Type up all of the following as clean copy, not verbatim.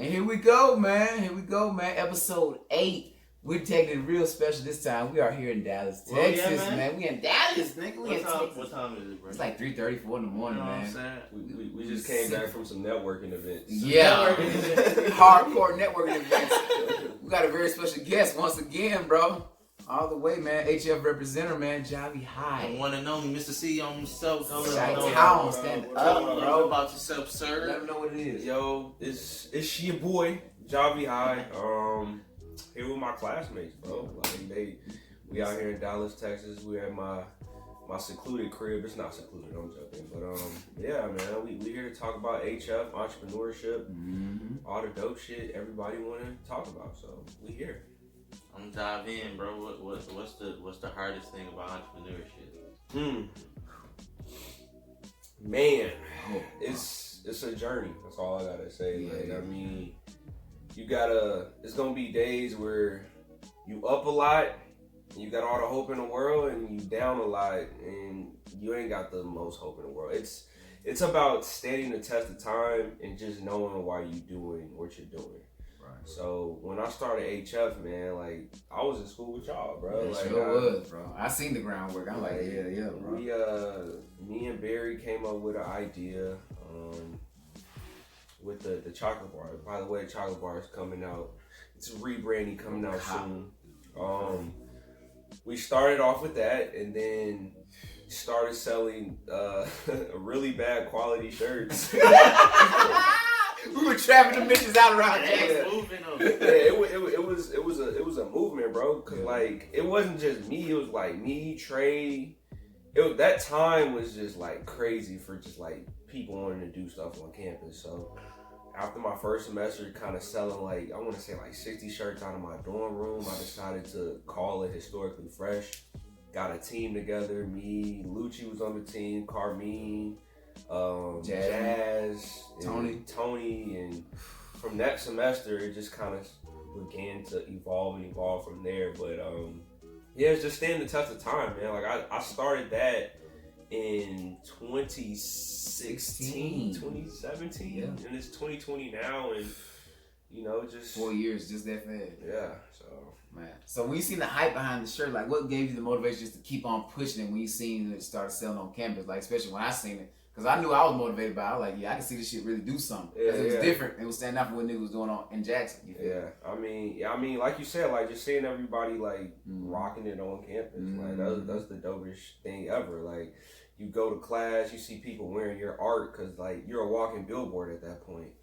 And here we go, man. Episode 8. We're taking it real special this time. We are here in Dallas, Texas, man. We in Dallas, nigga. What time is it, bro? It's like 3:34 in the morning, man. You know what I'm saying? We just came back from some networking events. Yeah. Hardcore networking events. We got a very special guest once again, bro. All the way, man. HF representative, man. Javi High. I want to know Mr. C on himself. Town, stand up, bro. About yourself, sir. Let them know what it is. Yo, it's your boy, Javi High. Here with my classmates, bro. Like we out here in Dallas, Texas. We're at my secluded crib. It's not secluded, I'm joking. But yeah, man, we here to talk about HF, entrepreneurship, all the dope shit everybody wanna talk about. So we here. I'm dive in, bro. What's the hardest thing about entrepreneurship? Man, it's a journey. That's all I gotta say. Yeah. I mean, it's gonna be days where you up a lot, and you got all the hope in the world, and you down a lot, and you ain't got the most hope in the world. It's about standing the test of time and just knowing why you doing what you're doing. Right. So when I started HF, man, like I was in school with y'all, bro. Yeah, like, sure was, bro. I seen the groundwork. I'm like, yeah, bro. Me and Barry came up with an idea. With the chocolate bar. By the way, the chocolate bar is coming out. It's a rebranding coming out soon. We started off with that, and then started selling really bad quality shirts. We were trapping the bitches out around here. It was a movement, bro. Cause like it wasn't just me. It was like me, Trey. That time was just like crazy for just like people wanting to do stuff on campus. So after my first semester, kind of selling like I want to say like 60 shirts out of my dorm room, I decided to call it Historically Fresh. Got a team together. Me, Lucchi was on the team. Carmine, Jazz, Tony, and from that semester, it just kind of began to evolve from there. But yeah, it's just standing the test of time, man. Like I started that in 2016, 2017, and it's 2020 now, and you know, just 4 years, just that fast. Yeah, so man. So when you seen the hype behind the shirt, like what gave you the motivation just to keep on pushing it when you seen it started selling on campus? Like especially when I seen it, because I knew I was motivated by it. I was like, yeah, I can see this shit really do something. Because it was different. It was standing out from what niggas was doing in Jackson. You feel I mean, like you said, like just seeing everybody like rocking it on campus, like that's the dopest thing ever. Like you go to class, you see people wearing your art because like you're a walking billboard at that point,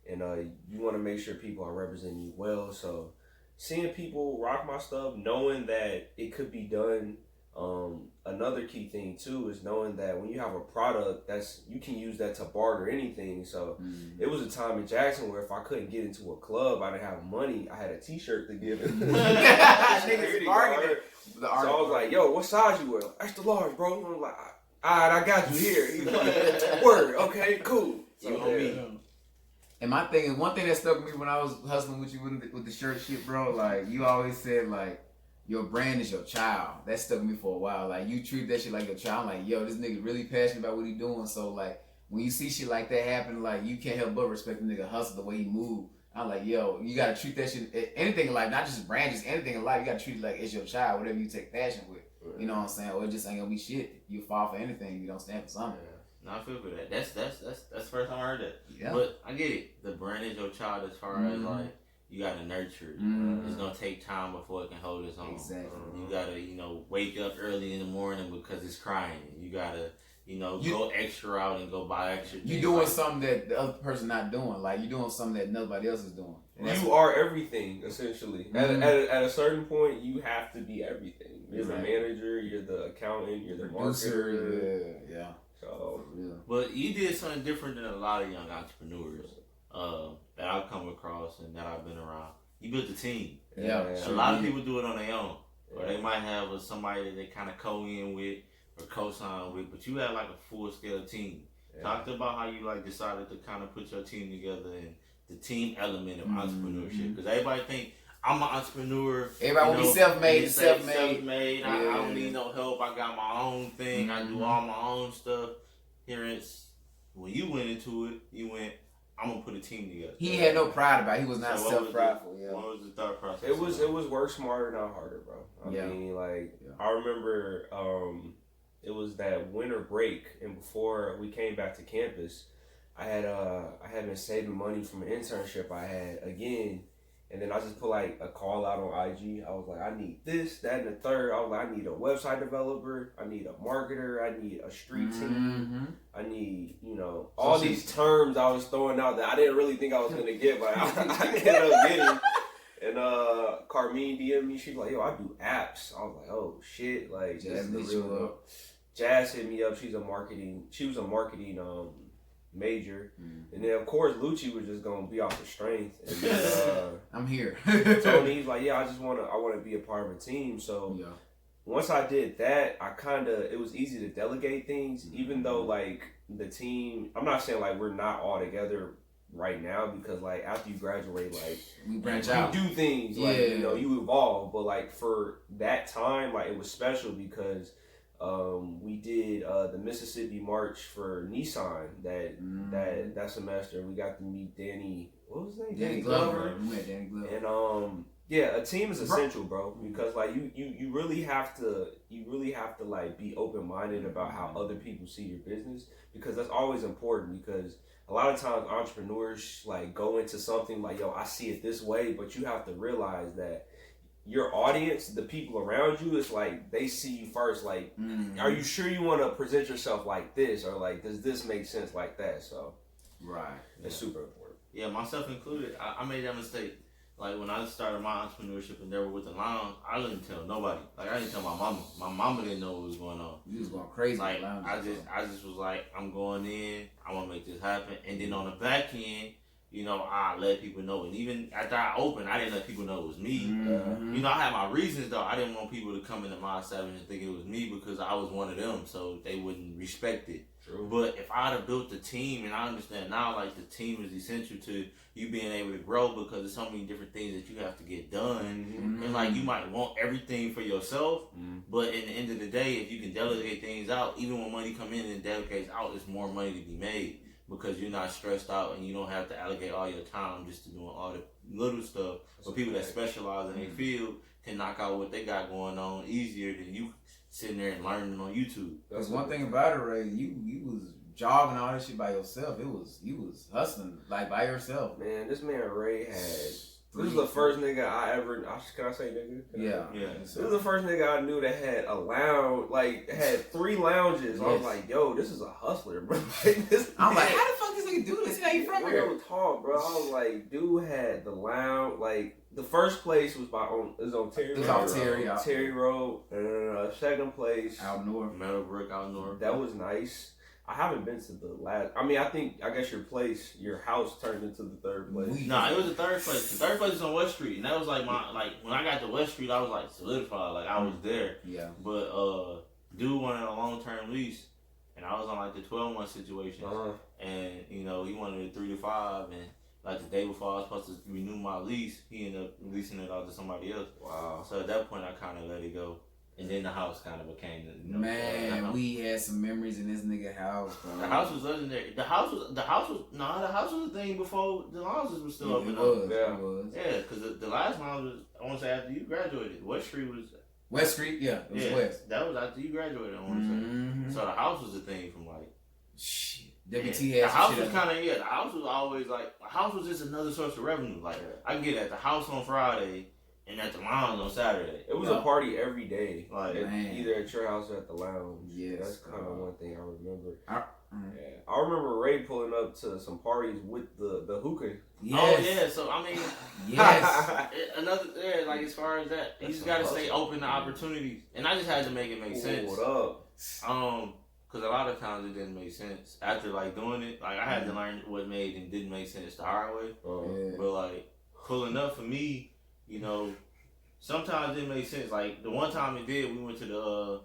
and you want to make sure people are representing you well. So seeing people rock my stuff, knowing that it could be done. Another key thing too is knowing that when you have a product you can use that to barter anything. So it was a time in Jackson where if I couldn't get into a club, I didn't have money, I had a t-shirt to give him. So I was like, yo, what size you wear? Extra large, bro. I'm like, alright, I got you here. He's like, word, okay, cool. So, and my thing is, one thing that stuck with me when I was hustling with you with the shirt shit, bro, like you always said like your brand is your child. That stuck with me for a while. Like you treat that shit like your child. I'm like, yo, this nigga really passionate about what he doing. So like when you see shit like that happen, like you can't help but respect the nigga hustle, the way he move. I'm like, yo, you gotta treat that shit, anything in life, not just brand, just anything in life, you gotta treat it like it's your child, whatever you take passion with. You know what I'm saying? Or it just ain't gonna be shit. You fall for anything, you don't stand for something. No, I feel for that. That's the first time I heard that. Yeah. But I get it. The brand is your child as far as like you gotta nurture it. It's gonna take time before it can hold its own. Exactly. You gotta, wake up early in the morning because it's crying. You gotta, go extra out and go buy extra things. You doing something that the other person not doing. Like you doing something that nobody else is doing. You are everything, essentially. At a certain point, you have to be everything. You're the manager, you're the accountant, you're the producer. Yeah. So, but you did something different than a lot of young entrepreneurs that I've come across and that I've been around. You built a team. Yeah. A lot of people do it on their own. Or they might have somebody that they kind of co-in with or co-sign with, but you had like a full-scale team. Talked about how you like decided to kind of put your team together and the team element of entrepreneurship. Because everybody think, I'm an entrepreneur. Everybody want to be self-made. Self-made. I don't need no help. I got my own thing. I do all my own stuff. When you went into it, you went, I'm gonna put a team together. He had no pride about it. He was not So self-prideful. Yeah. What was the thought process? It was work smarter, not harder, bro. I mean, like, I remember it was that winter break, and before we came back to campus, I had been saving money from an internship I had again, and then I just put like a call out on IG. I was like, I need this, that, and the third. I was like, I need a website developer, I need a marketer, I need a street team, I need, all these terms I was throwing out that I didn't really think I was gonna get, but I ended up getting. And Carmine DM'd me. She's like, yo, I do apps. I was like, oh shit, like Jazz this is the real. Jazz hit me up. She was a marketing major, and then of course Lucchi was just gonna be off the strength. And then, I'm here. Tony, he's like, yeah, I want to be a part of a team. So once I did that, it was easy to delegate things, even though like the team. I'm not saying like we're not all together right now, because like after you graduate, like we branch out, you do things, like you evolve. But like for that time, like it was special because we did the Mississippi March for Nissan that semester. We got to meet Danny. What was his name? Danny Glover. We met Danny Glover. And a team is essential, bro, because like you really have to like be open minded about how other people see your business, because that's always important. Because a lot of times entrepreneurs like go into something like, yo, I see it this way, but you have to realize that your audience, the people around you, is like they see you first. Like, are you sure you want to present yourself like this, or like does this make sense like that? So, it's super important. Yeah, myself included. I made that mistake. Like when I started my entrepreneurship endeavor with the lounge, I didn't tell nobody. Like I didn't tell my mama. My mama didn't know what was going on. You was going crazy. Like I just was like, I'm going in. I want to make this happen. And then on the back end, I let people know. And even after I opened, I didn't let people know it was me. I had my reasons though. I didn't want people to come into my establishment and think it was me, because I was one of them, so they wouldn't respect it. True. But if I'd have built the team, and I understand now, like the team is essential to you being able to grow, because there's so many different things that you have to get done. And like you might want everything for yourself, but in the end of the day, if you can delegate things out, even when money come in and delegates out, there's more money to be made, because you're not stressed out and you don't have to allocate all your time just to doing all the little stuff. But people that specialize in their field can knock out what they got going on easier than you sitting there and learning on YouTube. That's one thing about it, Ray. You was jogging all this shit by yourself. You was hustling like by yourself. Man, this man Ray had. This is the first nigga I ever. Can I say nigga? Yeah. This is the first nigga I knew that had a lounge, like had 3 lounges. I was like, yo, this is a hustler, bro. I'm like, how the fuck this nigga do this? How you from here? Real talk, bro. I was like, dude had the lounge. Like the first place was on Terry. It was on Terry. Terry Road. Second place out north, Meadowbrook out north. That was nice. I haven't been to the last. I mean, I guess your house turned into the third place. Nah, it was the third place. The third place is on West Street, and that was like when I got to West Street, I was like solidified, like I was there. Yeah. But dude wanted a long-term lease, and I was on like the 12-month situation, and he wanted a 3 to 5, and like the day before I was supposed to renew my lease, he ended up leasing it out to somebody else. Wow. So at that point, I kind of let it go. And then the house kind of became we had some memories in this nigga house, bro. The house was legendary. The house was a thing before the lounges was still open up. It was. Yeah, because the last lounge was, I want to say, after you graduated. West Street was. West Street, yeah, it was West. That was after you graduated, I want to say. So the house was a thing from like. Shit. WT had the house was kind of the house was always like, the house was just another source of revenue. Like I get at the house on Friday. And at the lounge on Saturday. It was a party every day. Like either at your house or at the lounge. Yes. That's kind of one thing I remember. I remember Ray pulling up to some parties with the hookah. Yes. Oh yeah, so I mean like as far as that, you just gotta stay open to opportunities. And I just had to make it make sense. What up? Cause a lot of times it didn't make sense. After like doing it, like I had to learn what made and didn't make sense the hard way. But like pulling up for me, sometimes it didn't make sense. Like the one time it did, we went to the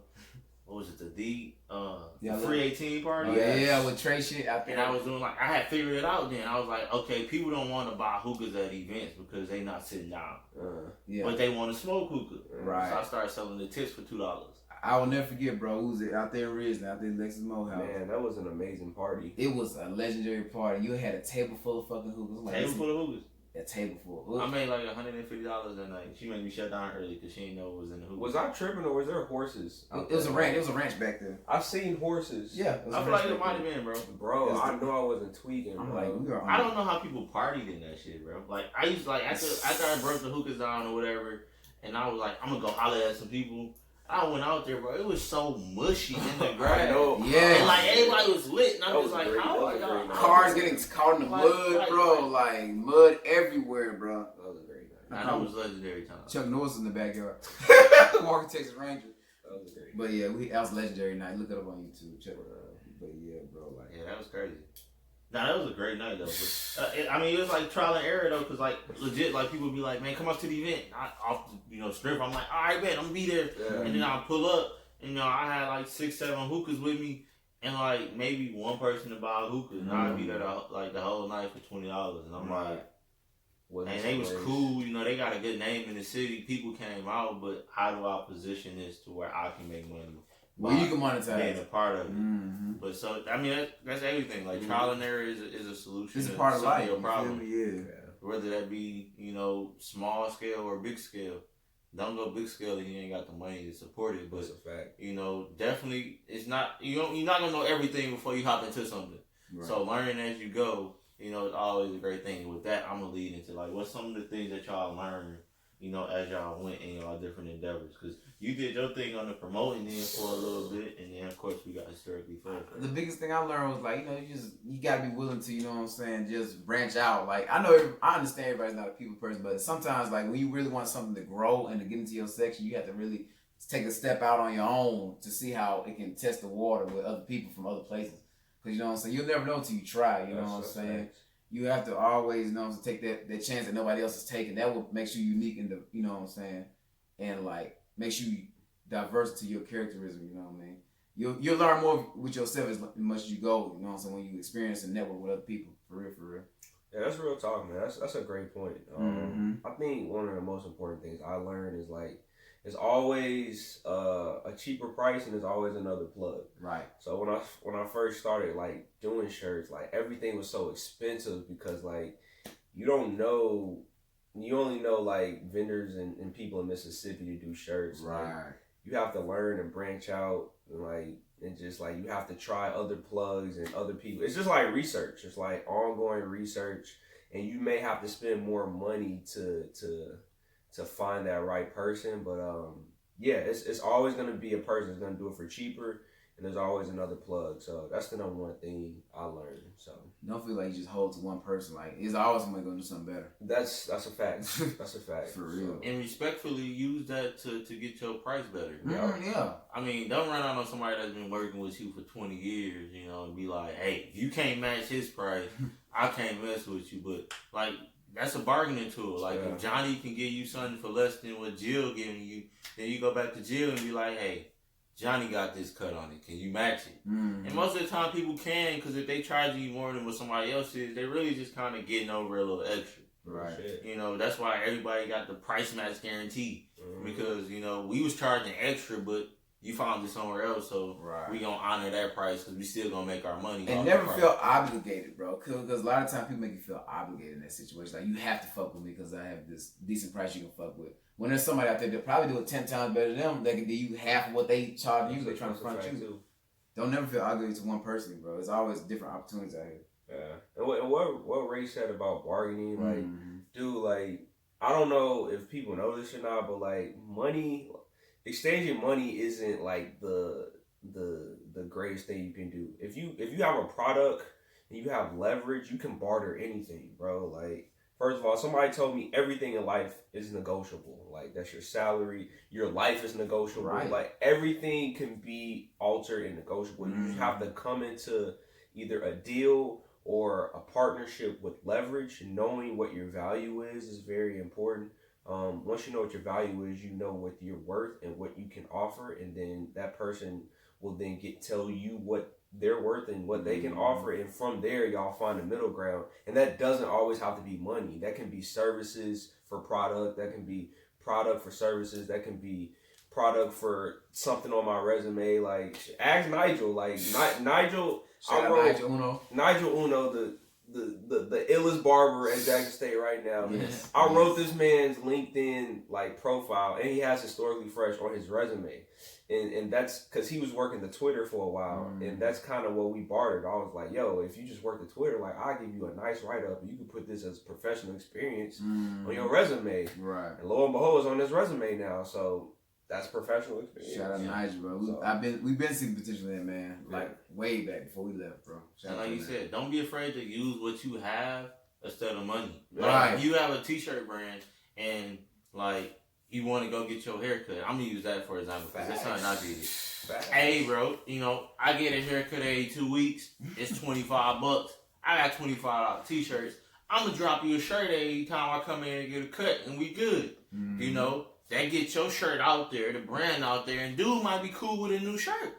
free 18 party. Yeah, with Trey shit out there. And I was doing I had figured it out then. I was like, okay, people don't want to buy hookahs at events because they not sitting down. But they want to smoke hookah. Right. So I started selling the tips for $2. I will never forget, bro. Who was it out there in Ridgeland, out there in Lexus Mohouse? Man, that was an amazing party. It was a legendary party. You had a table full of fucking hookahs. Like, Table full of hookahs. A table full. I made like $150 that night. She made me shut down early because she didn't know it was in the hookah. Was I tripping or was there horses? It was a ranch. It was a ranch back there. I've seen horses. Yeah, I feel like it might have been, bro. Bro, I know I wasn't tweaking. I'm bro. like, I don't know how people partied in that shit, bro. Like I used to, like after I broke the hookahs down or whatever, and I was like, I'm gonna go holler at some people. I went out there, bro. It was so mushy in the grass. I know. Yeah. And like everybody was lit, and I'm just like, how are y'all? Cars getting caught in the mud, bro. Like mud everywhere, bro. That was a great night. Nah, that was legendary time. Chuck Norris in the backyard. Walking Texas Ranger. That was a great night. But yeah, that was legendary night. Look it up on YouTube. Check it out. But yeah, bro. Like, Yeah, that was crazy. Nah, that was a great night though. But, I mean, it was like trial and error though, cause like legit, like people would be like, "Man, come up to the event." Off the strip, I'm like, "All right, man, I'm gonna be there." Yeah. And then I pull up, and I had like 6-7 hookahs with me, and like maybe one person to buy a hookah, and I'd be there the whole night for $20, and I'm like, and they was cool, they got a good name in the city. People came out, but how do I position this to where I can make money? well, you can monetize. Being a part of it. Mm-hmm. But so I mean that's everything. Like trial and error is a solution. It's a part of life. Your problem. Yeah. Whether that be small scale or big scale. Don't go big scale if you ain't got the money to support it. But that's a fact. Definitely it's not. You're not gonna know everything before you hop into something. Right. So learning as you go. It's always a great thing. With that, I'm gonna lead into like what's some of the things that y'all learned. As y'all went in y'all different endeavors, because you did your thing on the promoting end for a little bit, and then of course we got historically first. The biggest thing I learned was like, you gotta be willing to, just branch out. Like I understand everybody's not a people person, but sometimes like when you really want something to grow and to get into your section, you have to really take a step out on your own to see how it can test the water with other people from other places. Because you'll never know until you try. You know what I'm saying? Facts. You have to always take that chance that nobody else is taking. That will make you unique in the, and like makes you diverse to your characterism. You know what I mean? You'll learn more with yourself as much as you go. You know what I'm saying? When you experience and network with other people, for real. Yeah, that's real talk, man. That's a great point. I think one of the most important things I learned is like, it's always a cheaper price and there's always another plug. Right. So when I first started like doing shirts, like everything was so expensive because like you only know like vendors and people in Mississippi to do shirts. Right. Like, you have to learn and branch out and just like you have to try other plugs and other people. It's just like research. It's like ongoing research, and you may have to spend more money to find that right person, but it's always gonna be a person that's gonna do it for cheaper, and there's always another plug. So that's the number one thing I learned. So don't feel like you just hold to one person. Like it's always somebody gonna do something better. that's a fact. That's a fact. For real. And respectfully use that to get your price better. Yeah. I mean, don't run out on somebody that's been working with you for 20 years, and be like, hey, if you can't match his price, I can't mess with you. But like, that's a bargaining tool. Like if Johnny can give you something for less than what Jill giving you, then you go back to Jill and be like, hey, Johnny got this cut on it. Can you match it? Mm-hmm. And most of the time people can, because if they charge you more than what somebody else is, they really just kind of getting over a little extra. Right. That's why everybody got the price match guarantee. Because, we was charging extra, but you found it somewhere else, so we gonna honor that price because we still gonna make our money. And never feel obligated, bro. Because a lot of times people make you feel obligated in that situation. Like, you have to fuck with me because I have this decent price you can fuck with. When there's somebody out there that probably do it 10 times better than them, they can give you half of what they charge you. They're trying to front you. Too. Don't never feel obligated to one person, bro. There's always different opportunities out here. Yeah. And what Ray said about bargaining, like, dude, like, I don't know if people know this or not, but like exchanging money isn't like the greatest thing you can do. If you have a product and you have leverage, you can barter anything, bro. Like, first of all, somebody told me everything in life is negotiable. Like, that's your salary, your life is negotiable. Right. Like, everything can be altered and negotiable. You just have to come into either a deal or a partnership with leverage. Knowing what your value is very important. Once you know what your value is, you know what you're worth and what you can offer, and then that person will then tell you what they're worth and what they can offer, and from there y'all find a middle ground. And that doesn't always have to be money. That can be services for product, that can be product for services, that can be product for something on my resume. Like, ask Nigel. Like, Nigel, Shout out Nigel Uno. Nigel Uno, the illest barber at Jackson State right now. Yes. I wrote this man's LinkedIn like profile, and he has Historically Fresh on his resume, and that's because he was working the Twitter for a while, and that's kind of what we bartered. I was like, yo, if you just work the Twitter, like I'll give you a nice write up, and you can put this as professional experience on your resume. Right. And lo and behold, it's on his resume now, so that's professional experience. Shout out Nigel, bro. We've been seeing potential in, man. Like way back before we left, bro. And like you said, don't be afraid to use what you have instead of money. Right. Like, if you have a t-shirt brand and like you want to go get your hair cut, I'm gonna use that for example because that's something I did. Hey, bro, you know I get a haircut every 2 weeks. It's $25. I got $25 t-shirts. I'm gonna drop you a shirt every time I come in and get a cut, and we good. You know. That gets your shirt out there, the brand out there, and dude might be cool with a new shirt.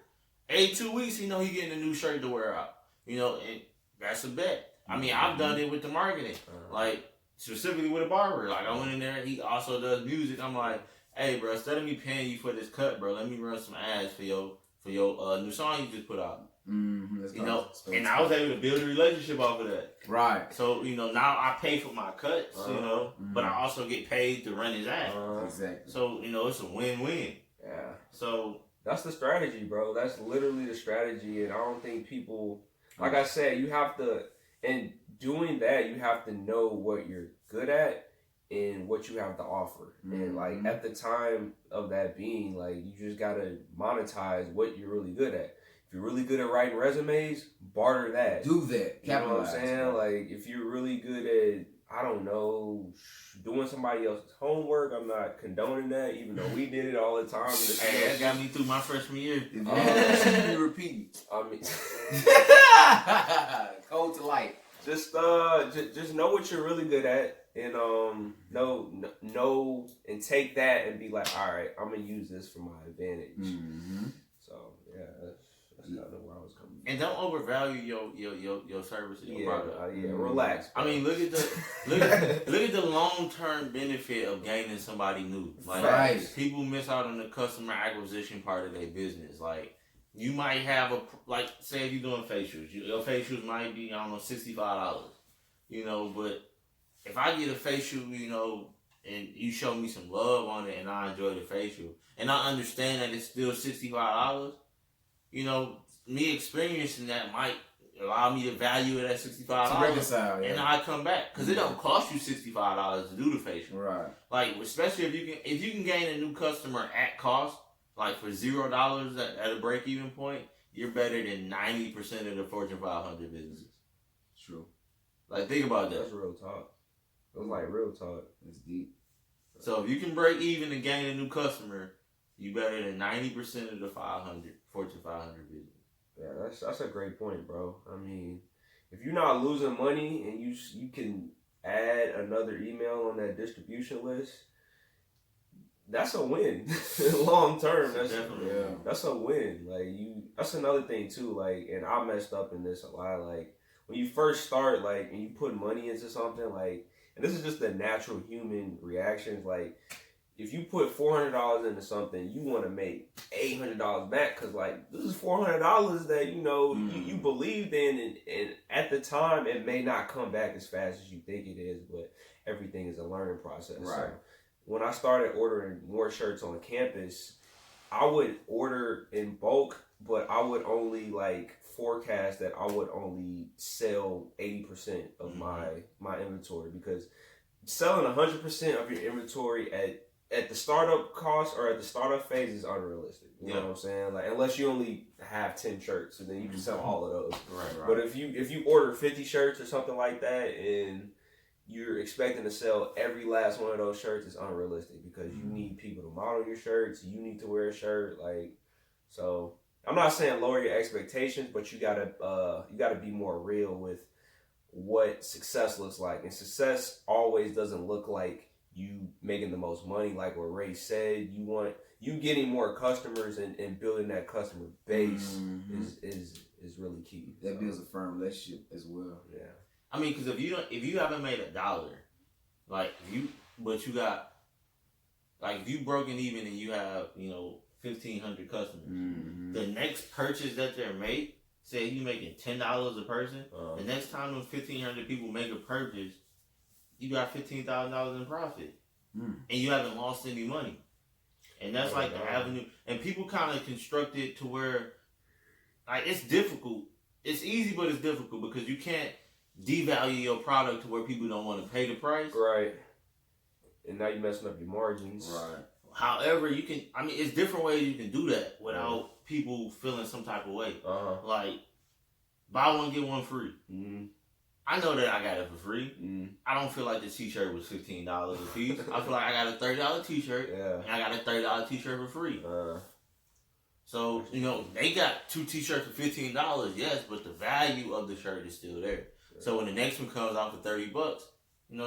Every 2 weeks, you know, he getting a new shirt to wear out. You know, and that's a bet. I mean, I've done it with the marketing. Like, specifically with a barber. Like, I went in there, he also does music. I'm like, hey, bro, instead of me paying you for this cut, bro, let me run some ads for your new song you just put out. You know, and I was able to build a relationship off of that. Right. So, you know, now I pay for my cuts, you know, but I also get paid to run his ad. Exactly. So, you know, it's a win-win. Yeah. So that's the strategy, bro. That's literally the strategy. And I don't think people, like I said, you have to, in doing that, you have to know what you're good at and what you have to offer. And like at the time of that being, like you just got to monetize what you're really good at. If you're really good at writing resumes, barter that. Do that. You know what I'm saying? Like, if you're really good at, I don't know, doing somebody else's homework, I'm not condoning that, even though we did it all the time. Hey, that got me through my freshman year. You repeat. I mean, Code to life. Just know what you're really good at, and know and take that and be like, all right, I'm gonna use this for my advantage. So yeah. That's kind of where I was coming from. And don't overvalue your service. Relax. Bro. I mean, look at the long-term benefit of gaining somebody new. Like, people miss out on the customer acquisition part of their business. Like, you might have say if you're doing facials, your facials might be, I don't know, $65. You know, but if I get a facial, you know, and you show me some love on it, and I enjoy the facial, and I understand that it's still $65. You know, me experiencing that might allow me to value it at $65. Reconcile, and I come back because it don't cost you $65 to do the facial. Right. Like, especially if you can gain a new customer at cost, like for $0 at a break even point, you're better than 90% of the Fortune 500 businesses. True. Like, think about that. That's real talk. That's like real talk. It's deep. So if you can break even and gain a new customer, you better than 90% of the Fortune 500 business. Yeah, that's a great point, bro. I mean, if you're not losing money and you can add another email on that distribution list, that's a win. Long term, that's a win. Like, that's another thing too. Like, and I messed up in this a lot. Like, when you first start, like, and you put money into something, like, and this is just the natural human reactions, like, if you put $400 into something, you want to make $800 back because, like, this is $400 that, you know, you believed in, and at the time, it may not come back as fast as you think it is, but everything is a learning process. Right. So when I started ordering more shirts on campus, I would order in bulk, but I would only, like, forecast that I would only sell 80% of my inventory, because selling 100% of your inventory at the startup cost or at the startup phase is unrealistic. You know what I'm saying? Like, unless you only have 10 shirts, and then you can sell all of those. Right. But if you order 50 shirts or something like that, and you're expecting to sell every last one of those shirts, is unrealistic, because you need people to model your shirts. You need to wear a shirt. Like, so I'm not saying lower your expectations, but you gotta be more real with what success looks like. And success always doesn't look like you making the most money. Like what Ray said, you getting more customers and building that customer base is really key. That builds a firm relationship as well. Yeah. I mean, because if you haven't made $1, like but you got like if you broken even and you have 1,500 customers, the next purchase that they make, say you making $10 a person, the next time those 1,500 people make a purchase, you got $15,000 in profit, and you haven't lost any money. And that's like the avenue. And people kind of construct it to where, like, it's difficult. It's easy, but it's difficult because you can't devalue your product to where people don't want to pay the price. Right. And now you're messing up your margins. Right. However, you can, it's different ways you can do that without people feeling some type of way. Like, buy one, get one free. I know that I got it for free. I don't feel like the t-shirt was $15 a piece. I feel like I got a $30 t-shirt, and I got a $30 t-shirt for free. So, they got 2 t-shirts for $15, yes, but the value of the shirt is still there. So when the next one comes out for $30,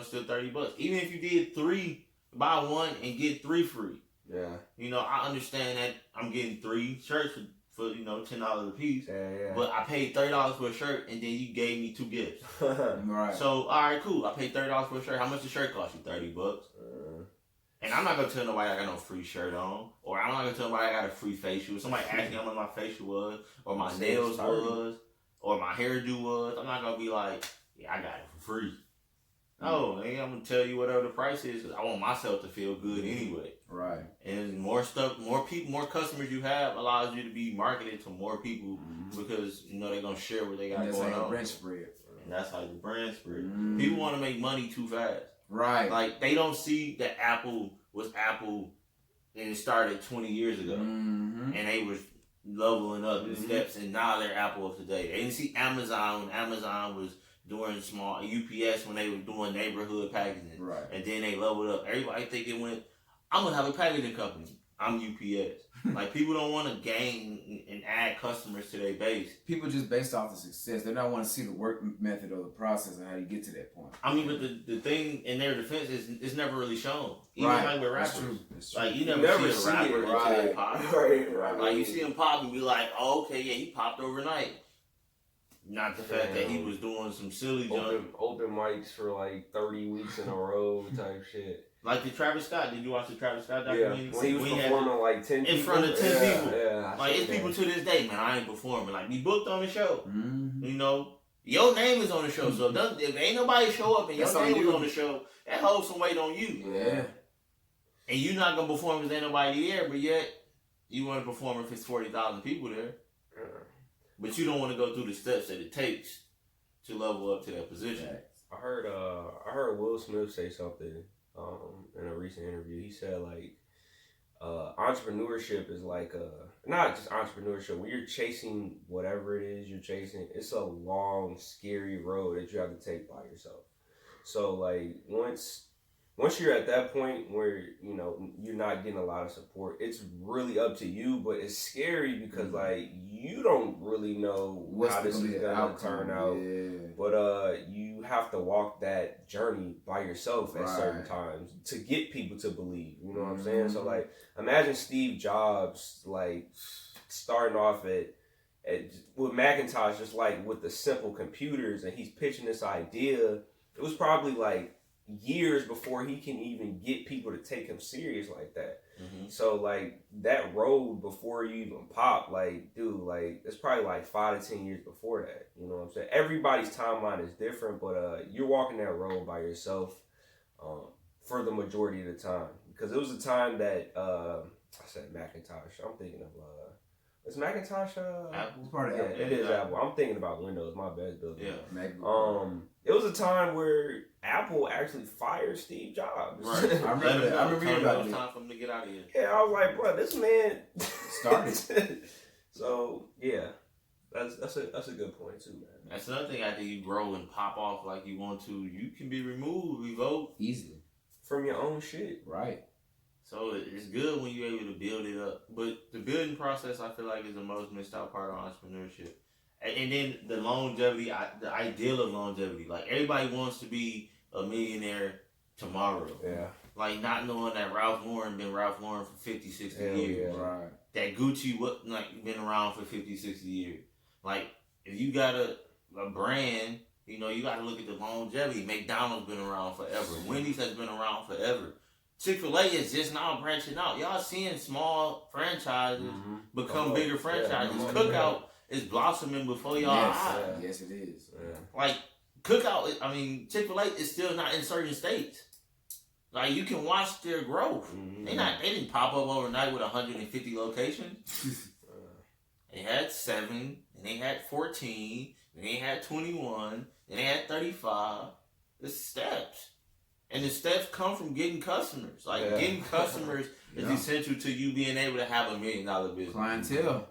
still $30. Even if you did 3, buy one and get 3 free. Yeah. I understand that I'm getting 3 shirts for $10 a piece. Yeah. But I paid $30 for a shirt and then you gave me 2 gifts. Right. So, alright, cool. I paid $30 for a shirt. How much the shirt cost you? $30. And I'm not gonna tell nobody I got no free shirt on, or I'm not gonna tell nobody I got a free facial. Somebody asked me how much my facial was, or my nails was, or my hairdo was. I'm not gonna be like, yeah, I got it for free. No, I'm gonna tell you whatever the price is, because I want myself to feel good anyway. Right. And more stuff, more people, more customers you have allows you to be marketed to more people because they're gonna share what they got going on. That's how your brand spread. And that's how your brand spread. People want to make money too fast. Right. Like, they don't see that Apple was Apple and it started 20 years ago. And they was leveling up the steps, and now they're Apple of today. They didn't see Amazon when Amazon was doing small, UPS when they were doing neighborhood packaging. Right. And then they leveled up. Everybody thinking I'm going to have a packaging company. I'm UPS. Like, people don't want to gain and add customers to their base. People just based off the success. They don't want to see the work method or the process and how you get to that point. But the thing in their defense is it's never really shown. Even like with rappers. That's true. Like, you never see a rapper until they pop. Right. Like, you see him pop and be like, oh, okay, yeah, he popped overnight. Not the fact that he was doing some silly junk. Open mics for like 30 weeks in a row type shit. Like the Travis Scott. Did you watch the Travis Scott documentary? When he was performing like 10 people. In front of 10 people. Yeah, like, it's people to this day, man, I ain't performing. Like, we booked on the show. Your name is on the show. So if ain't nobody show up and your name was on the show, that holds some weight on you. Yeah. And you're not going to perform because ain't nobody there, but yet you want to perform if it's 40,000 people there. But you don't want to go through the steps that it takes to level up to that position. I heard Will Smith say something in a recent interview. He said like entrepreneurship is like not just entrepreneurship. When you're chasing whatever it is you're chasing, it's a long, scary road that you have to take by yourself. So like once you're at that point where you're not getting a lot of support, it's really up to you. But it's scary because like you don't really know how this is gonna turn out. Yeah. But you have to walk that journey by yourself at certain times to get people to believe. You know what I'm saying? So like imagine Steve Jobs like starting off with Macintosh, just like with the simple computers, and he's pitching this idea. It was probably like years before he can even get people to take him serious like that. So like that road before you even pop, like dude, like it's probably like 5 to 10 years before that. You know what I'm saying? Everybody's timeline is different, but you're walking that road by yourself for the majority of the time. Because it was a time that I said Macintosh. I'm thinking of is Macintosh Apple? Part of Apple. It is Apple. I'm thinking about Windows. My bad, Bill. Yeah. It was a time where Apple actually fired Steve Jobs. Right. I remember hearing about it. Time for him to get out of here. Yeah, I was like, bro, this man started. So yeah, that's a good point too, man. That's another thing. After you grow and pop off like you want to, you can be removed, revoked easily from your own shit. Right. So it's good when you're able to build it up. But the building process, I feel like, is the most missed out part of entrepreneurship. And then the longevity, the ideal of longevity. Like, everybody wants to be a millionaire tomorrow. Yeah. Like, not knowing that Ralph Lauren been Ralph Lauren for 50, 60 years. Yeah. Right. That Gucci been around for 50, 60 years. Like, if you got a brand, you got to look at the longevity. McDonald's been around forever. Wendy's has been around forever. Chick-fil-A is just now branching out. Y'all seeing small franchises become bigger franchises. Yeah, Cookout is blossoming before y'all eyes. Yes, it is. Yeah. Like, Cookout, I mean, Chick-fil-A is still not in certain states. Like, you can watch their growth. They didn't pop up overnight with 150 locations. They had 7, and they had 14, and they had 21, and they had 35. It's steps. And the steps come from getting customers. Like, getting customers is essential to you being able to have $1 million business. Clientele.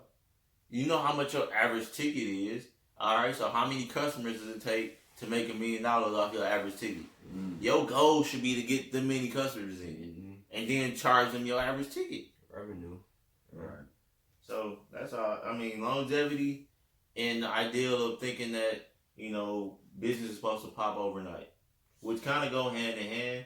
You know how much your average ticket is. All right, so how many customers does it take to make $1 million off your average ticket? Your goal should be to get the many customers in, and then charge them your average ticket. Revenue. Right. So that's all. I mean, longevity and the ideal of thinking that, you know, business is supposed to pop overnight, which kind of go hand in hand.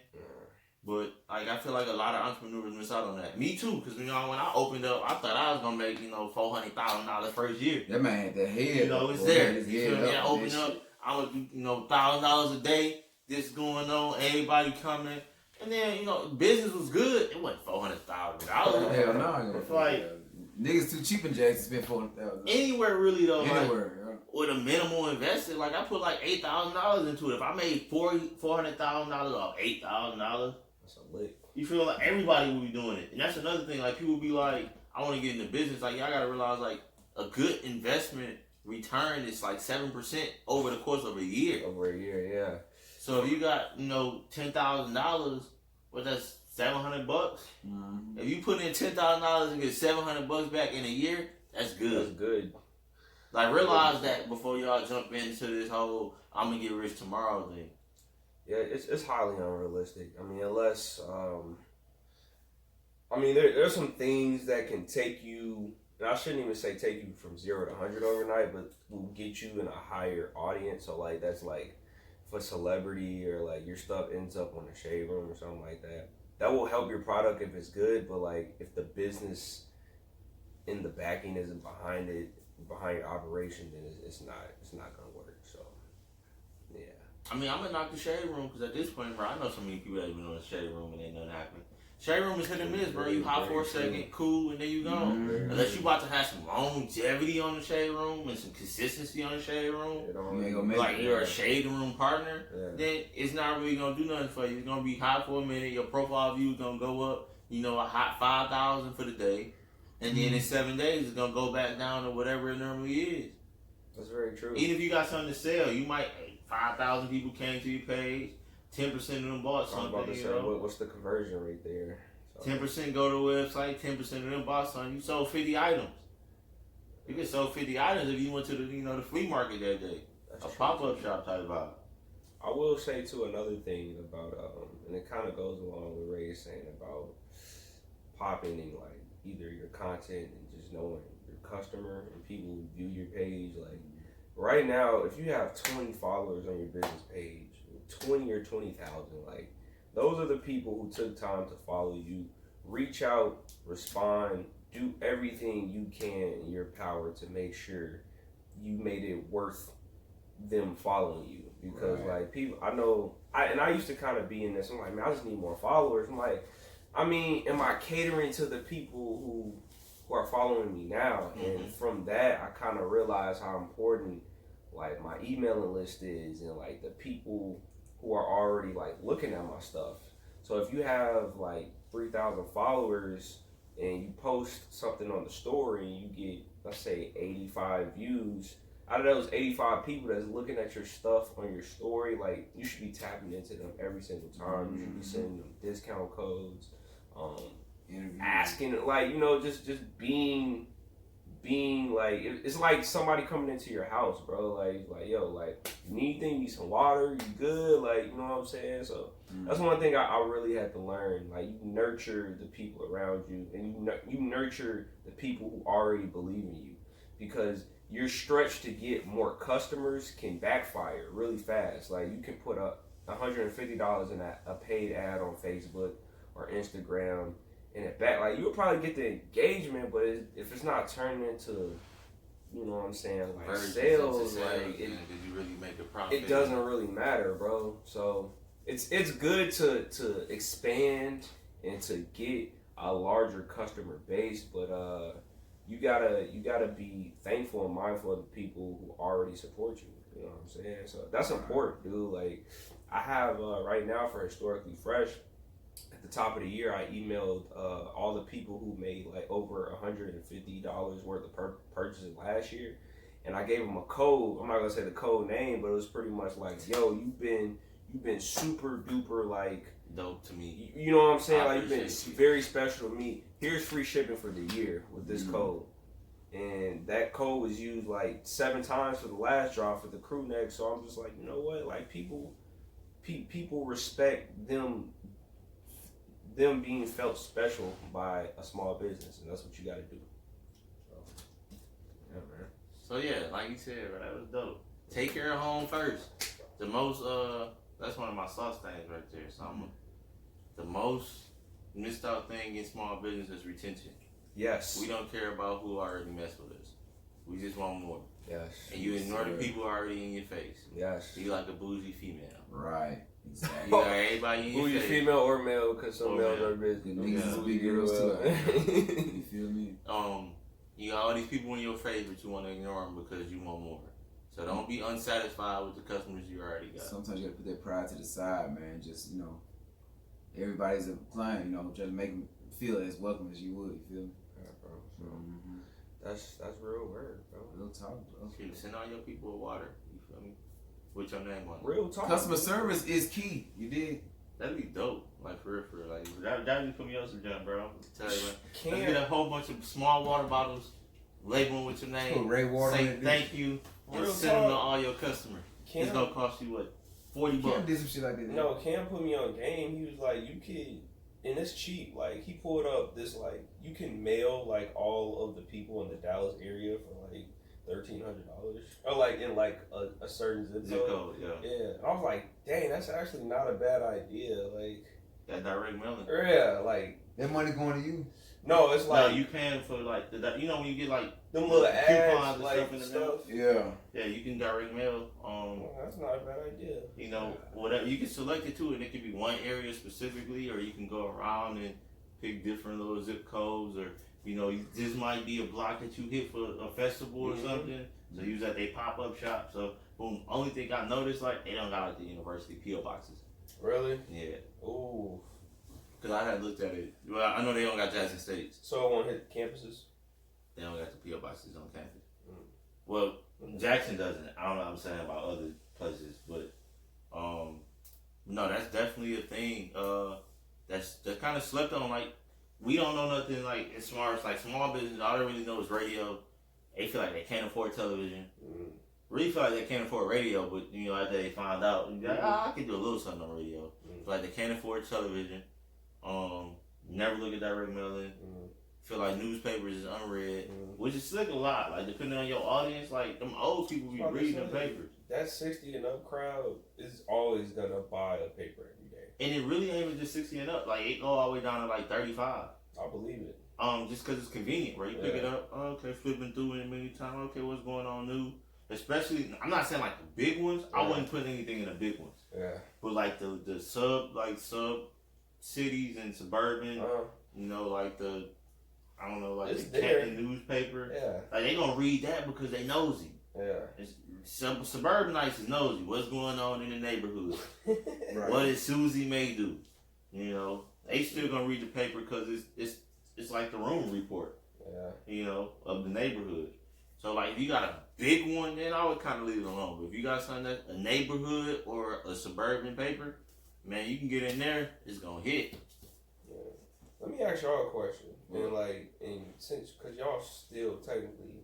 But like, I feel like a lot of entrepreneurs miss out on that. Me too, because, you know, when I opened up, I thought I was gonna make, you know, $400,000 first year. That man had the head. You know, it's there. You feel me? I open up, I would do, you know, $1,000 a day. This going on, everybody coming, and then, you know, business was good. It wasn't $400,000. Hell no, it's like niggas too cheap in Jackson to spend $400,000. Anywhere really though. Anywhere. Like, with a minimal invested, like I put like $8,000 into it. If I made $400,000 off $8,000, that's a lick. You feel like everybody will be doing it, and that's another thing. Like, people be like, I want to get into business. Like, y'all gotta realize, like, a good investment return is like 7% over the course of a year. Over a year, yeah. So if you got, you know, $10,000, well, that's $700. If you put in $10,000 and get $700 back in a year, that's good. That's good. Like, realize that before y'all jump into this whole I'm gonna get rich tomorrow thing. Yeah, it's highly unrealistic. I mean, unless there's some things that can take you. And I shouldn't even say take you from 0 to 100 overnight, but will get you in a higher audience. So like, that's like, for celebrity, or like your stuff ends up on the shade room or something like that. That will help your product if it's good, but like, if the business in the backing isn't behind it, behind your operation, then it's not gonna work. So yeah. I mean, I'm gonna knock the shade room, because at this point, bro, I know so many people that have been on the shade room and ain't nothing happening. Shade room is hit and miss, bro. You hot for a second, cool, and then you gone. Unless you about to have some longevity on the shade room and some consistency on the shade room, you ain't gonna make like you're a shade room partner, then it's not really gonna do nothing for you. It's gonna be hot for a minute. Your profile view is gonna go up, you know, a hot 5,000 for the day, and then in 7 days it's gonna go back down to whatever it normally is. That's very true. Even if you got something to sell, you might 5,000 people came to your page. 10% of them bought something. I'm about to say, what's the conversion rate there? 10% go to the website. 10% of them bought something. You sold 50 items. You could sell 50 items if you went to the the flea market that day. That's a pop-up shop type vibe. I will say too, another thing about and it kind of goes along with Ray saying about popping and like either your content and just knowing your customer and people who view your page. Like, right now, if you have 20 followers on your business page, 20 or 20,000, like, those are the people who took time to follow you. Reach out, respond, do everything you can in your power to make sure you made it worth them following you. Because like, people, I used to kind of be in this. I'm like, man, I just need more followers. I'm like, I mean, am I catering to the people who are following me now? And from that, I kind of realized how important like my emailing list is, and like the people who are already like looking at my stuff. So if you have like 3,000 followers and you post something on the story and you get, let's say, 85 views, out of those 85 people that's looking at your stuff on your story, like, you should be tapping into them every single time. You should be sending them discount codes, asking, like, you know, just being like, it's like somebody coming into your house, bro. Like, yo, like, you need anything, you need some water, you good, like, you know what I'm saying? So that's one thing I really had to learn. Like, you nurture the people around you, and you nurture the people who already believe in you, because your stretch to get more customers can backfire really fast. Like, you can put up $150 in a paid ad on Facebook or Instagram, and it back, like, you'll probably get the engagement, but if it's not turning into, you know what I'm saying, like, sales, like, did you really make a profit? It doesn't really matter, bro. So it's good to expand and to get a larger customer base. But you gotta be thankful and mindful of the people who already support you. You know what I'm saying? So that's important, dude. Like I have right now for Historically Fresh. At the top of the year, I emailed all the people who made like over $150 worth of purchases last year, and I gave them a code. I'm not gonna say the code name, but it was pretty much like, "Yo, you've been super duper like dope to me. You know what I'm saying? Like you've been you. very special to me. Here's free shipping for the year with this code." And that code was used like 7 times for the last drop for the crew neck. So I'm just like, you know what? Like people respect them being felt special by a small business, and that's what you got to do. So, yeah, man. So yeah, like you said, bro, that was dope. Take care of home first. The most that's one of my sauce things right there. So the most missed out thing in small business is retention. Yes. We don't care about who already messed with us. We just want more. Yes. And you ignore the people already in your face. Yes. You like a bougie female. Right. Exactly. You got everybody in your bougie face. female or male, because some males are busy. Niggas big girls too. You feel me? You got all these people in your face, but you want to ignore them because you want more. So don't be unsatisfied with the customers you already got. Sometimes you got to put that pride to the side, man. Just, you know, everybody's a client, you know, just make them feel as welcome as you would, you feel me? Yeah, bro. So, that's real word, bro. Real talk, bro. Shoot, send all your people with water, you feel me? With your name on it. Real talk. Customer service is key, you dig? That'd be dope, like for real. Like that'd be put me on some jump, bro. Tell you what, let's Can't. get a whole bunch of small water bottles, label them with your name, Put Ray water say in it, thank you, and Real send them to talk. all your customers. Cam, It's gonna cost you what, $40 Cam bucks. did some shit like that. no, Cam put me on game. He was like, you can, and it's cheap. Like he pulled up this like you can mail like all of the people in the Dallas area for like $1,300, or like in like a certain zip Zip code. code, yeah. Yeah, I was like, dang, that's actually not a bad idea. Like, That direct mailing. yeah, like That money going to you. no, it's No, like you paying for like you know when you get like them little coupons ads, and like stuff in the mail. Yeah. Yeah, you can direct mail. That's not a bad idea. You know, whatever you can select it too, and it could be one area specifically, or you can go around and pick different little zip codes, or you know, this might be a block that you hit for a festival or something. So use that they pop up shop. So boom. Only thing I noticed, like they don't got like the university PO boxes. Really? Yeah, Ooh. because I had looked at it. Well, I know they don't got Jackson States. So it won't hit campuses. They don't got the PO boxes on campus. Well, Jackson doesn't. I don't know what I'm saying about other places, but no, that's definitely a thing. That's kind of slept on. Like we don't know nothing like as far as like small business. All they really know is radio. They feel like they can't afford television. Really feel like they can't afford radio, but you know after they find out, like, I can do a little something on radio. Feel like they can't afford television. Never look at direct mailing. Feel like newspapers is unread, which is still a lot. Like depending on your audience, like them old people be reading the papers. That 60 and up crowd is always gonna buy a paper every day. And it really ain't even just 60 and up. Like it go all the way down to like 35. I believe it. Just cause it's convenient, right? You pick it up, okay, flipping through it many times. Okay, what's going on new? Especially, I'm not saying like the big ones. I wouldn't put anything in the big ones. Yeah. But like the sub cities and suburban, you know, like the I don't know, like It's the there. Canton newspaper. Yeah. Like they gonna read that because they nosy. Yeah. Suburbanites is nosy. What's going on in the neighborhood? Right. What did Susie May do? You know, they still gonna read the paper because it's like the room report. Yeah. You know, of the neighborhood. So like if you got a big one, then I would kind of leave it alone. But if you got something that's a neighborhood or a suburban paper, man, you can get in there. It's gonna hit. Yeah. Let me ask y'all a question. And like, and since because y'all still technically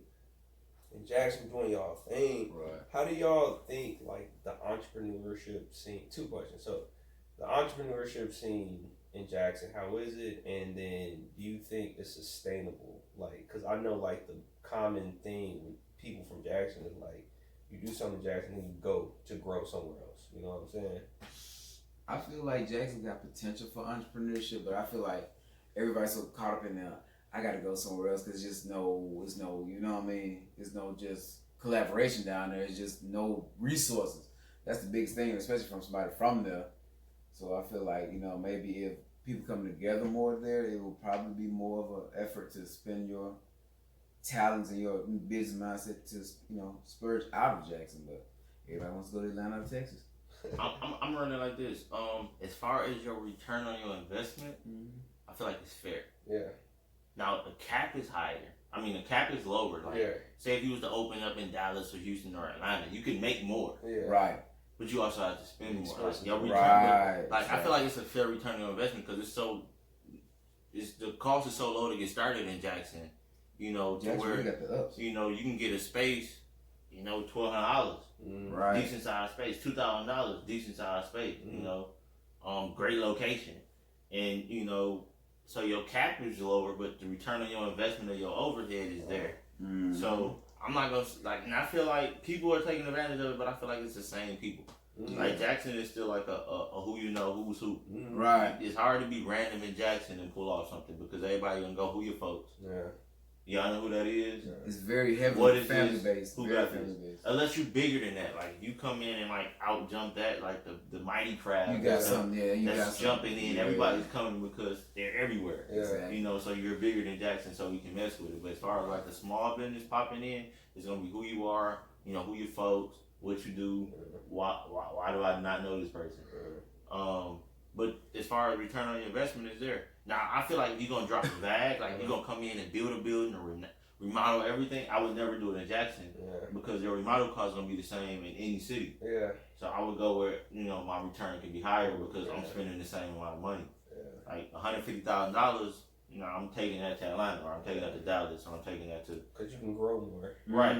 in Jackson doing y'all thing, Right. how do y'all think like the entrepreneurship scene? 2 questions. So, the entrepreneurship scene in Jackson, how is it? And then, do you think it's sustainable? Like, because I know like the common thing with people from Jackson is like, you do something in Jackson and you go to grow somewhere else. You know what I'm saying? I feel like Jackson got potential for entrepreneurship, but I feel like everybody's so caught up in there. I gotta go somewhere else because it's no, you know what I mean? There's no just collaboration down there. It's just no resources. That's the biggest thing, especially from somebody from there. So I feel like, you know, maybe if people coming together more there, it will probably be more of an effort to spend your talents and your business mindset to, you know, splurge out of Jackson. But everybody wants to go to Atlanta or Texas. I'm running like this. As far as your return on your investment, I feel like it's fair. Yeah. Now the cap is higher. I mean, the cap is lower. Like, say if you was to open up in Dallas or Houston or Atlanta, you could make more. Yeah. Right. But you also have to spend more. Like, your return, right. I feel like it's a fair return on your investment because the cost is so low to get started in Jackson. You know, to Jackson, where we got the ups. you know you can get a space. You know, $1,200. Right. Decent sized space. $2,000. Decent sized space. You know, great location, and you know. So your cap is lower, but the return on your investment of your overhead is there. So I'm not gonna like, and I feel like people are taking advantage of it, but I feel like it's the same people. Like Jackson is still like a who you know who's who. Right. It's hard to be random in Jackson and pull off something because everybody gonna go who your folks. Yeah. Y'all know who that is? It's very heavily What is family this? based. Who Very got family this? based. Unless you bigger than that, like you come in and like out jump that, like the mighty crab. You got something, yeah. You that's got jumping something. in. Yeah. Everybody's coming because they're everywhere. Yeah. Exactly. You know, so you're bigger than Jackson, so you can mess with it. But as far as like the small business popping in, it's gonna be who you are, you know, who your folks, what you do, why do I not know this person? But as far as return on your investment is there. Now I feel like you're gonna drop a bag, like you're gonna come in and build a building or remodel everything. I would never do it in Jackson because your remodel cost is gonna be the same in any city. Yeah. So I would go where, you know, my return can be higher because I'm spending the same amount of money. Yeah. Like $150,000, you know, I'm taking that to Atlanta or I'm taking that to Dallas or I'm taking that to. Because you can grow more. Right.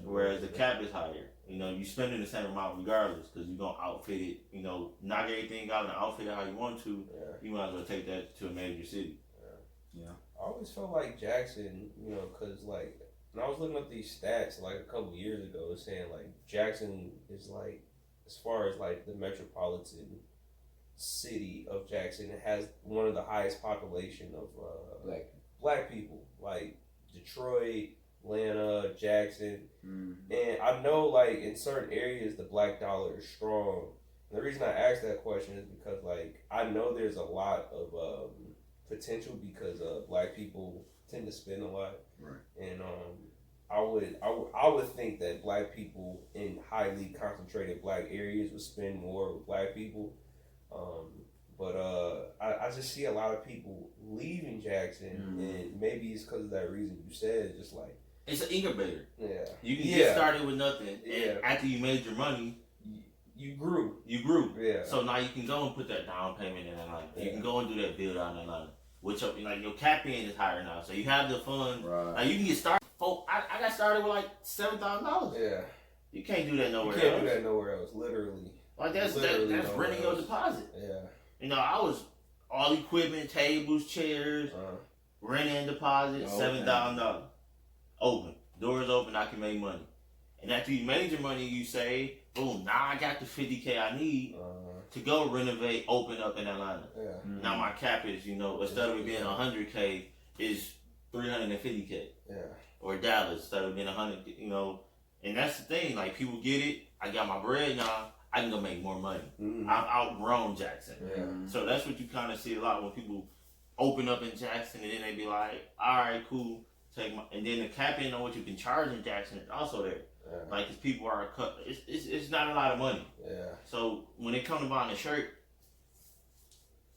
Whereas the cap is higher. You know, you're spending the same amount regardless because you're going to outfit it, you know, knock everything out and outfit it how you want to. Yeah. You might as well take that to a major city. Yeah. I always felt like Jackson, you know, because, like, when I was looking up these stats, like, a couple years ago, it was saying, like, Jackson is, like, as far as, like, the metropolitan city of Jackson, it has one of the highest population of black people. Like, Detroit, Atlanta, Jackson. And I know, like, in certain areas, the black dollar is strong. And the reason I asked that question is because, like, I know there's a lot of potential because black people tend to spend a lot, right? And I would think that black people in highly concentrated black areas would spend more with black people, but I just see a lot of people leaving Jackson, and maybe it's because of that reason you said, just like it's an incubator. Yeah, you can get started with nothing, and after you made your money. You grew. Yeah. So now you can go and put that down payment in Atlanta. You can go and do that build out in Atlanta. Which like your cap in is higher now, so you have the funds. Right. Like you can get started. I got started with like $7,000. Yeah. You can't do that nowhere else. You can't do that nowhere else. Literally. Like that's renting your deposit. Yeah. You know, I was all equipment, tables, chairs, renting deposit, $7,000. Open doors open. I can make money. And after you made your money, you say, boom, now I got the $50K I need to go renovate, open up in Atlanta. Yeah. Now my cap is, you know, instead of it being $100K, is $350K. Yeah. Or Dallas, instead of being $100, you know. And that's the thing, like people get it. I got my bread now. I can go make more money. I've outgrown Jackson. Yeah. So that's what you kind of see a lot when people open up in Jackson and then they be like, all right, cool. And then the cap in on what you can charge in Jackson is also there. Yeah. Like, cause people are cut. It's not a lot of money. Yeah. So when it comes to buying a shirt,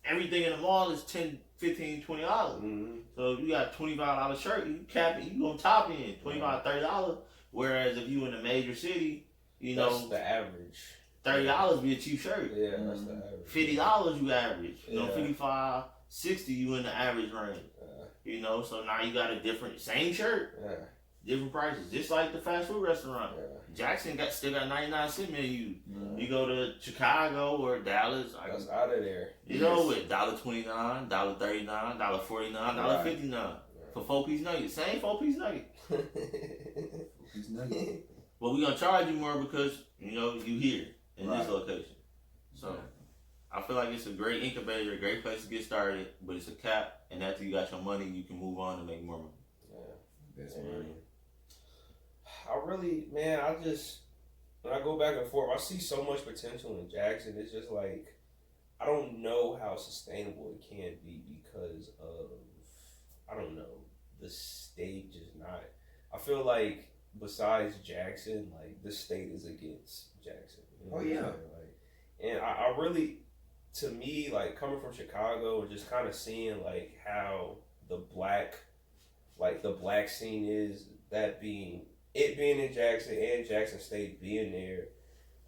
everything in the mall is $10, $15, $20. So if you got $25 shirt, you cap it, you gonna top in $25, $30. Whereas if you in a major city, you know, that's the average. $30 be a cheap shirt. Yeah, that's the average. $50 you average. You know, 55, 60 you in the average range. You know, so now you got a different, same shirt, different prices. Just like the fast food restaurant. Jackson still got 99-cent menu. You go to Chicago or Dallas. That's out of there. You know, with $1.29, $1.39, $1.49, $1.59 for 4-piece nuggets. Same 4-piece nugget. But we gonna charge you more because, you know, you here in this location. So I feel like it's a great incubator, a great place to get started, but it's a cap, and after you got your money, you can move on and make more money. That's money. I really, man, when I go back and forth, I see so much potential in Jackson. It's just like, I don't know how sustainable it can be because of, I don't know, the state just not. I feel like besides Jackson, like the state is against Jackson. You know Oh yeah. like, and I really, to me, like coming from Chicago and just kind of seeing like how the black scene is, that being in Jackson and Jackson State being there,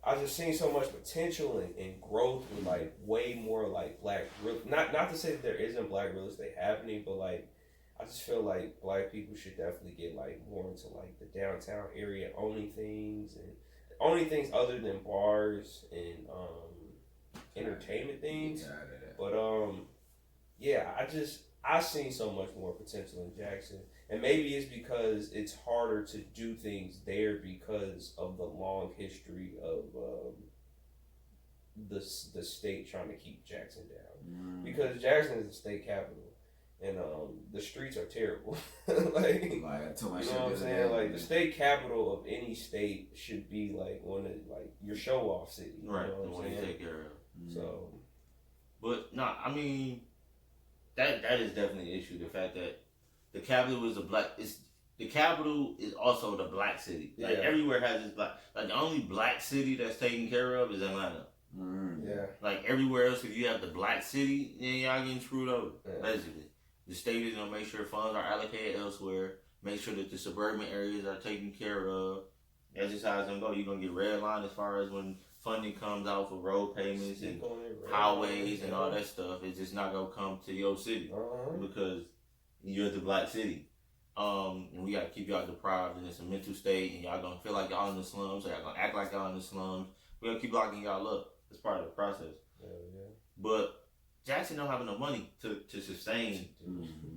I just seen so much potential and growth with like way more like black not to say that there isn't black real estate happening, but like I just feel like black people should definitely get like more into like the downtown area, owning things other than bars and entertainment things. But yeah, I seen so much more potential in Jackson. And maybe it's because it's harder to do things there because of the long history of the state trying to keep Jackson down. Because Jackson is the state capital, and the streets are terrible. like I told my you know what I'm saying? Like the state capital of any state should be like one of like your show off city. Right, You know the what one I'm you saying? take care of. So, but no, I mean that is definitely an issue. The fact that the capital is the capital is also the black city. Like everywhere has its black. Like the only black city that's taken care of is Atlanta. Yeah. Like everywhere else, if you have the black city, then y'all getting screwed over. Yeah. Basically, the state is gonna make sure funds are allocated elsewhere. Make sure that the suburban areas are taken care of. That's just how it's gonna go. You're gonna get red line as far as when funding comes out for road payments and highways and all that stuff. It's just not gonna come to your city because you're the black city. And we gotta keep y'all deprived, and it's a mental state, and y'all gonna feel like y'all in the slums, or y'all gonna act like y'all in the slums. We gotta keep locking y'all up. It's part of the process. Yeah. But Jackson don't have enough money to sustain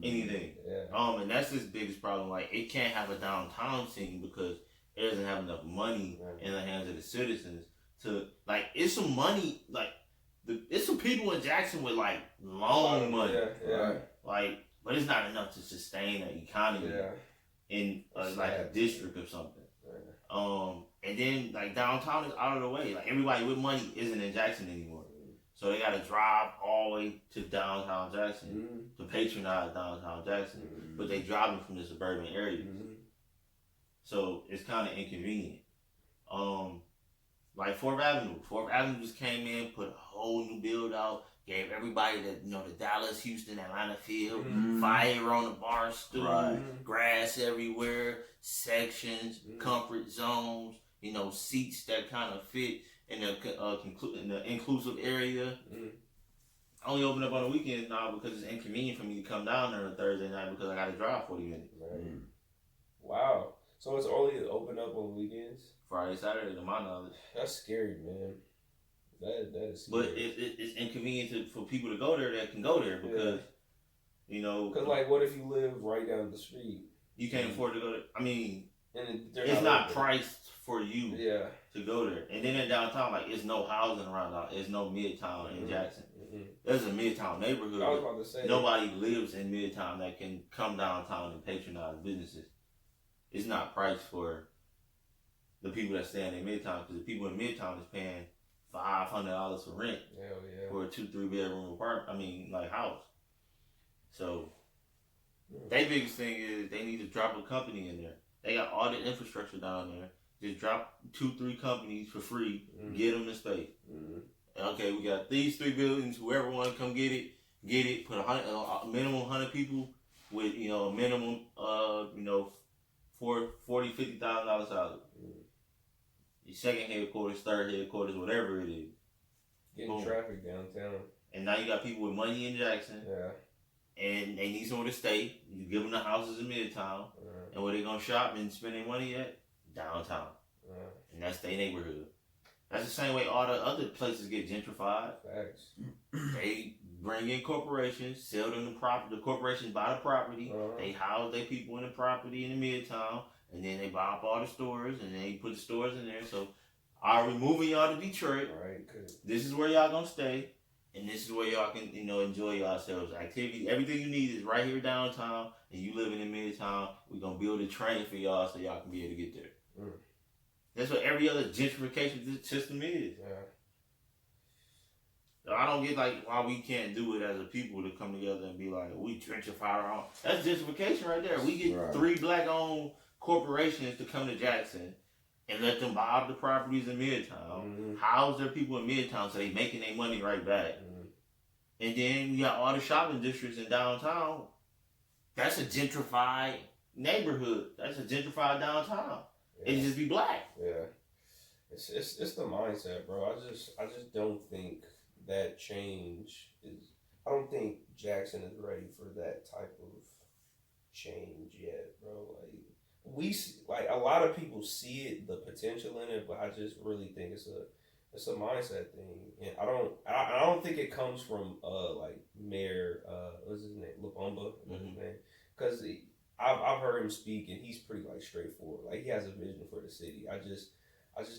anything. Yeah. And that's his biggest problem. Like it can't have a downtown scene because it doesn't have enough money in the hands of the citizens to like. It's some money like it's some people in Jackson with like long money. Yeah. Like. But it's not enough to sustain an economy in like a district or something. And then like downtown is out of the way. Like everybody with money isn't in Jackson anymore, so they got to drive all the way to downtown Jackson to patronize downtown Jackson. But they driving from the suburban areas, so it's kind of inconvenient. Like Fourth Avenue just came in, put a whole new build out. Gave everybody the Dallas, Houston, Atlanta feel, fire on the bar stool, grass everywhere, sections, comfort zones, seats that kind of fit in the inclusive area. I only open up on the weekends now because it's inconvenient for me to come down there on a Thursday night because I got to drive 40 minutes. Wow. So it's only open up on weekends? Friday, Saturday, to my knowledge. That's scary, man. That is scary. But it's inconvenient for people to go there that can go there because, Because, like, what if you live right down the street? You can't afford to go there. I mean, and it's not priced for you Yeah. to go there. And then in downtown, like, there's no housing around downtown. There's no Midtown in Jackson. There's a Midtown neighborhood. I was about to say. Nobody lives in Midtown that can come downtown and patronize businesses. It's not priced for the people that stay in Midtown because the people in Midtown is paying $500 for rent for a 2-3 bedroom apartment. House. So their biggest thing is they need to drop a company in there. They got all the infrastructure down there. Just drop 2-3 companies for free. Get them the space. Okay, we got these 3 buildings. Whoever want to come get it. Put a minimum 100 people with a minimum $40,000-$50,000 salary. Your second headquarters, third headquarters, whatever it is. Getting traffic downtown. And now you got people with money in Jackson. Yeah. And they need somewhere to stay. You give them the houses in Midtown. And where they gonna shop and spend their money at? Downtown. And that's their neighborhood. That's the same way all the other places get gentrified. Facts. They bring in corporations, sell them the property. The corporations buy the property. They house their people in the property in the Midtown. And then they buy up all the stores, and they put the stores in there. So, we're moving y'all to Detroit. Right, good. This is where y'all gonna stay, and this is where y'all can, enjoy yourselves. Activity, everything you need is right here downtown, and you living in Midtown. We're gonna build a train for y'all so y'all can be able to get there. That's what every other gentrification system is. Yeah. I don't get like why we can't do it as a people to come together and be like, we gentrify our own. That's gentrification right there. We get 3 black-owned corporations to come to Jackson and let them buy up the properties in Midtown, house their people in Midtown so they making their money right back. And then we got all the shopping districts in downtown. That's a gentrified neighborhood. That's a gentrified downtown. Yeah. It just be black. Yeah. It's the mindset, bro. I just don't think that change is. I don't think Jackson is ready for that type of change yet, bro. Like a lot of people see it, the potential in it, but I just really think it's a mindset thing, and I don't think it comes from like Mayor what's his name, Lupumba, what's his name, because I've heard him speak and he's pretty like straightforward. Like he has a vision for the city. I just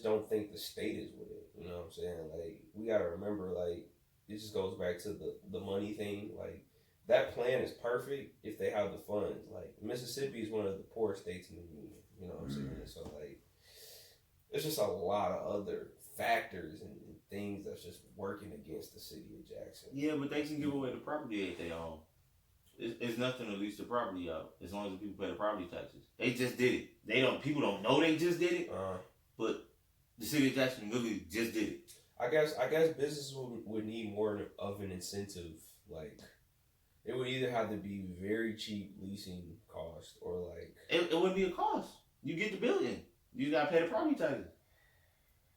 don't think the state is with it. You know what I'm saying? Like we gotta remember, like it just goes back to the money thing. Like that plan is perfect if they have the funds. Like Mississippi is one of the poorest states in the union. You know what I'm saying? So like there's just a lot of other factors and things that's just working against the city of Jackson. Yeah, but they can give away the property that they own. It's nothing to lease the property out as long as the people pay the property taxes. They just did it. People don't know they just did it, but the city of Jackson really just did it. I guess businesses would need more of an incentive. Like it would either have to be very cheap leasing cost or like it wouldn't be a cost. You get the building. You gotta pay the property taxes.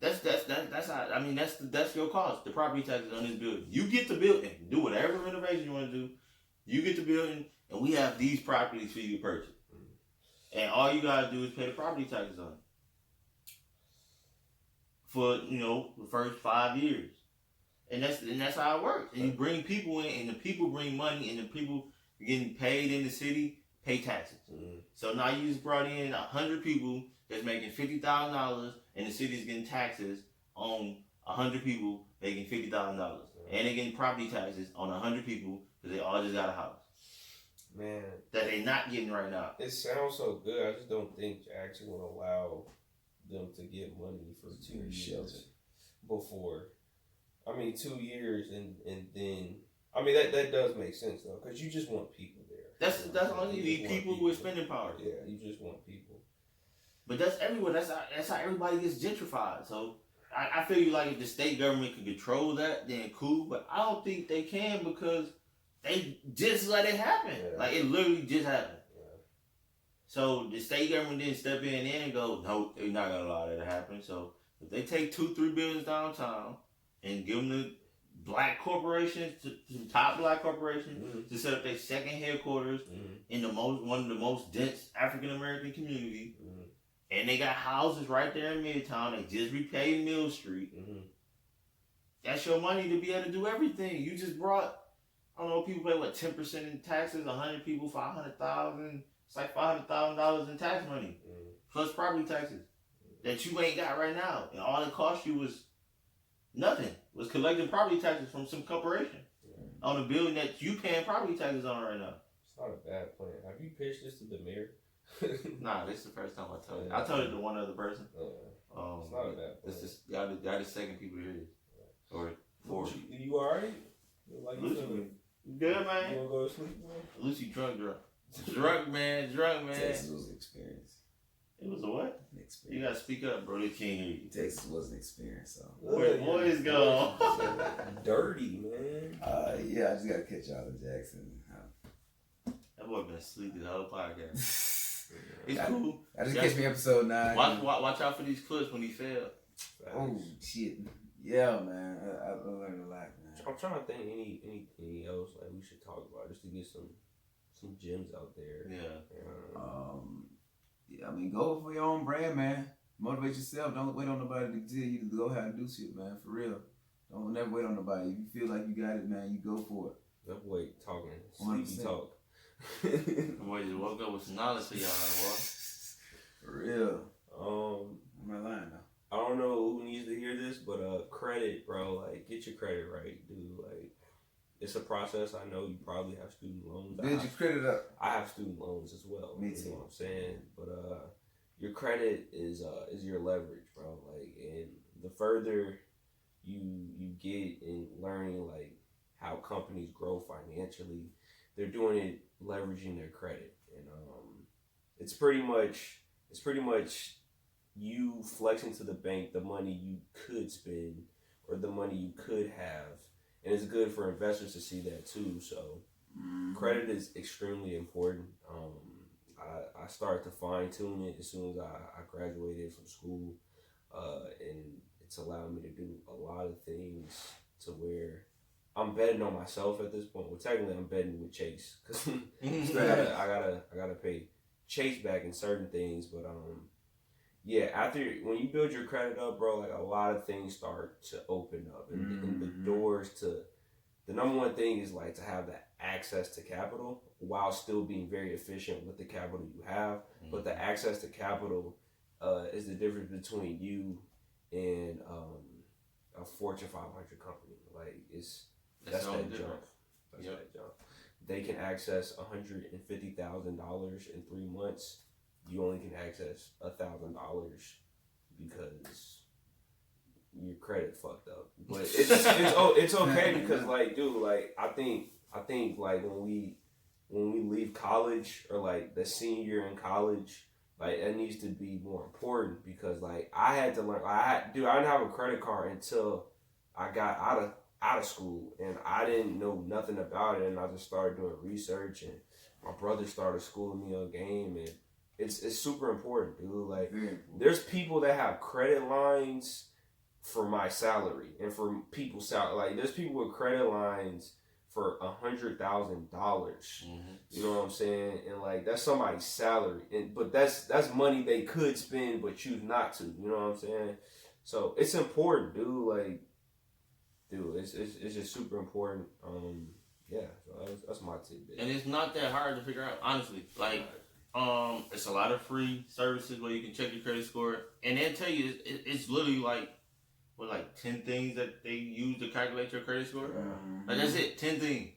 That's how. I mean, that's your cost. The property taxes on this building. You get the building. Do whatever renovation you want to do. You get the building, and we have these properties for you to purchase. And all you gotta do is pay the property taxes on it for the first 5 years. And that's how it works. And you bring people in, and the people bring money, and the people getting paid in the city pay taxes. So now you just brought in 100 people that's making $50,000, and the city's getting taxes on 100 people making $50,000, and they getting property taxes on 100 people because they all just got a house. Man, that they're not getting right now. It sounds so good. I just don't think Jackson will allow them to get money for 2 years before. I mean, 2 years and then. I mean that does make sense though, because you just want people there. That's all you need. People with spending power. Yeah, you just want people. But that's everywhere. That's how everybody gets gentrified. So I feel like if the state government can control that, then cool. But I don't think they can because they just let it happen. Yeah. Like it literally just happened. Yeah. So the state government didn't step in and go, no, they're not gonna allow that to happen. So if they take 2-3 buildings downtown and give them the black corporations, to top black corporations, to set up their second headquarters in one of the most dense African American communities. And they got houses right there in Midtown. They just repaid Mill Street. That's your money to be able to do everything. You just brought, I don't know, people pay what, 10% in taxes, 100 people, $500,000. It's like $500,000 in tax money. Plus property taxes that you ain't got right now. And all it cost you was nothing. Was collecting property taxes from some corporation on a building that you paying property taxes on right now. It's not a bad plan. Have you pitched this to the mayor? Nah, this is the first time I told it. I told it to one other person. It's not a bad plan. It's just y'all the second people to hear this. Or four. You alright? Like Lucci, good, man. You wanna go to sleep, man? Lucci drunk. Drunk, man. Texas was an experience. It was a what? An experience. You gotta speak up, bro. They can't hear you. Texas was an experience, so. Where boys go? Dirty, man. Yeah, I just gotta catch y'all in Jackson. That boy been asleep this whole podcast. It's cool. I just catch me episode 9. Watch out for these clips when he failed. Oh shit. Yeah, man. I learned a lot, man. I'm trying to think anything else like we should talk about just to get some gems out there. Yeah, I mean, go for your own brand, man. Motivate yourself. Don't wait on nobody to tell you to go how to do shit, man. For real. Don't never wait on nobody. If you feel like you got it, man, you go for it. That boy talking, sleepy talk. Boy just woke up with some knowledge for y'all, boy. For real. I'm not lying though. I don't know who needs to hear this, but credit, bro. Like, get your credit right, dude. Like, it's a process. I know you probably have student loans. Build your credit up. I have student loans as well. Me too. You know what I'm saying? But your credit is your leverage, bro. Like, and the further you get in learning like how companies grow financially. They're doing it leveraging their credit, and it's pretty much you flexing to the bank the money you could spend or the money you could have, and it's good for investors to see that too. So credit is extremely important. I started to fine tune it as soon as I graduated from school, and it's allowed me to do a lot of things to where I'm betting on myself at this point. Well, technically, I'm betting with Chase because I gotta pay Chase back in certain things. But yeah, after when you build your credit up, bro, like a lot of things start to open up, and the doors to the number one thing is like to have that access to capital while still being very efficient with the capital you have. But the access to capital is the difference between you and a Fortune 500 company. Like that's that jump. That's that jump. They can access $150,000 in 3 months. You only can access $1,000 because your credit fucked up. But it's okay because like, dude, like I think like when we leave college or like the senior year in college, like that needs to be more important because like I had to learn. I didn't have a credit card until I got out of school, and I didn't know nothing about it, and I just started doing research, and my brother started schooling me on game, and it's super important, dude. Like there's people that have credit lines for my salary and for people's salary. Like there's people with credit lines for $100,000. You know what I'm saying? And like that's somebody's salary, but that's money they could spend but choose not to. You know what I'm saying? So it's important, dude. Like, dude, it's just super important. Yeah, so that's my tidbit. And it's not that hard to figure out, honestly. Like, it's a lot of free services where you can check your credit score, and they'll tell you it's literally like 10 things that they use to calculate your credit score. Like that's it, 10 things.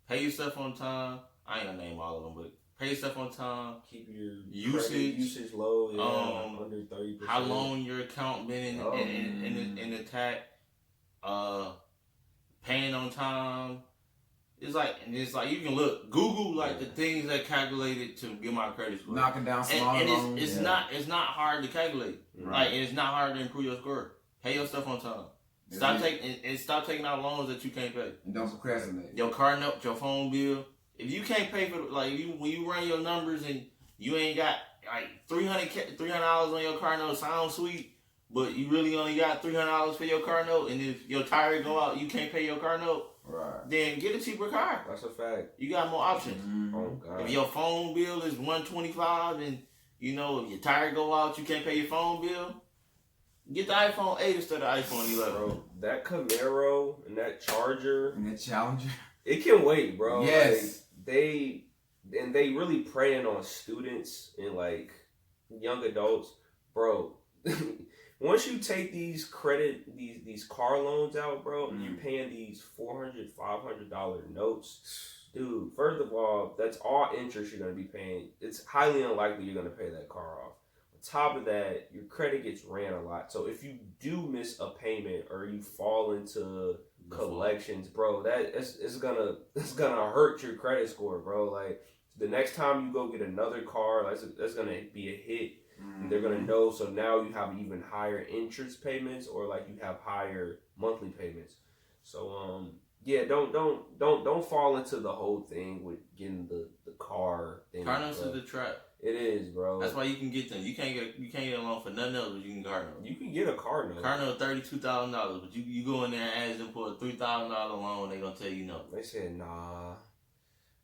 Pay your stuff on time. I ain't gonna name all of them, but pay your stuff on time. Keep your usage low. Yeah, under 30%. How long your account been in attack. Paying on time. It's like you can Google the things that calculated to get my credit score. Knocking down small and it's not hard to calculate. Like it's not hard to improve your score. Pay your stuff on time. Stop taking out loans that you can't pay. And don't procrastinate. Your car note, your phone bill. If you can't pay for when you run your numbers and you ain't got like $300 on your car note, sounds sweet, but you really only got $300 for your car note, and if your tire go out, you can't pay your car note. Right. Then get a cheaper car. That's a fact. You got more options. Oh God. If your phone bill is $125 and if your tire go out, you can't pay your phone bill. Get the iPhone 8 instead of iPhone 11. Bro, that Camaro and that Charger and that Challenger, it can wait, bro. Yes. Like, they really preying on students and like young adults, bro. Once you take these car loans out, bro, and you're paying these $400, $500 notes, dude. First of all, that's all interest you're gonna be paying. It's highly unlikely you're gonna pay that car off. On top of that, your credit gets ran a lot. So if you do miss a payment or you fall into collections, bro, it's gonna hurt your credit score, bro. Like the next time you go get another car, that's gonna be a hit. They're gonna know. So now you have even higher interest payments, or like you have higher monthly payments. So yeah, don't fall into the whole thing with getting the car thing. Car notes is the trap. It is, bro. That's why you can get them. You can't get a loan for nothing else, but you can car note. You can get a car note. Car note $32,000, but you go in there and ask them for a $3,000 loan, they gonna tell you no. They said nah.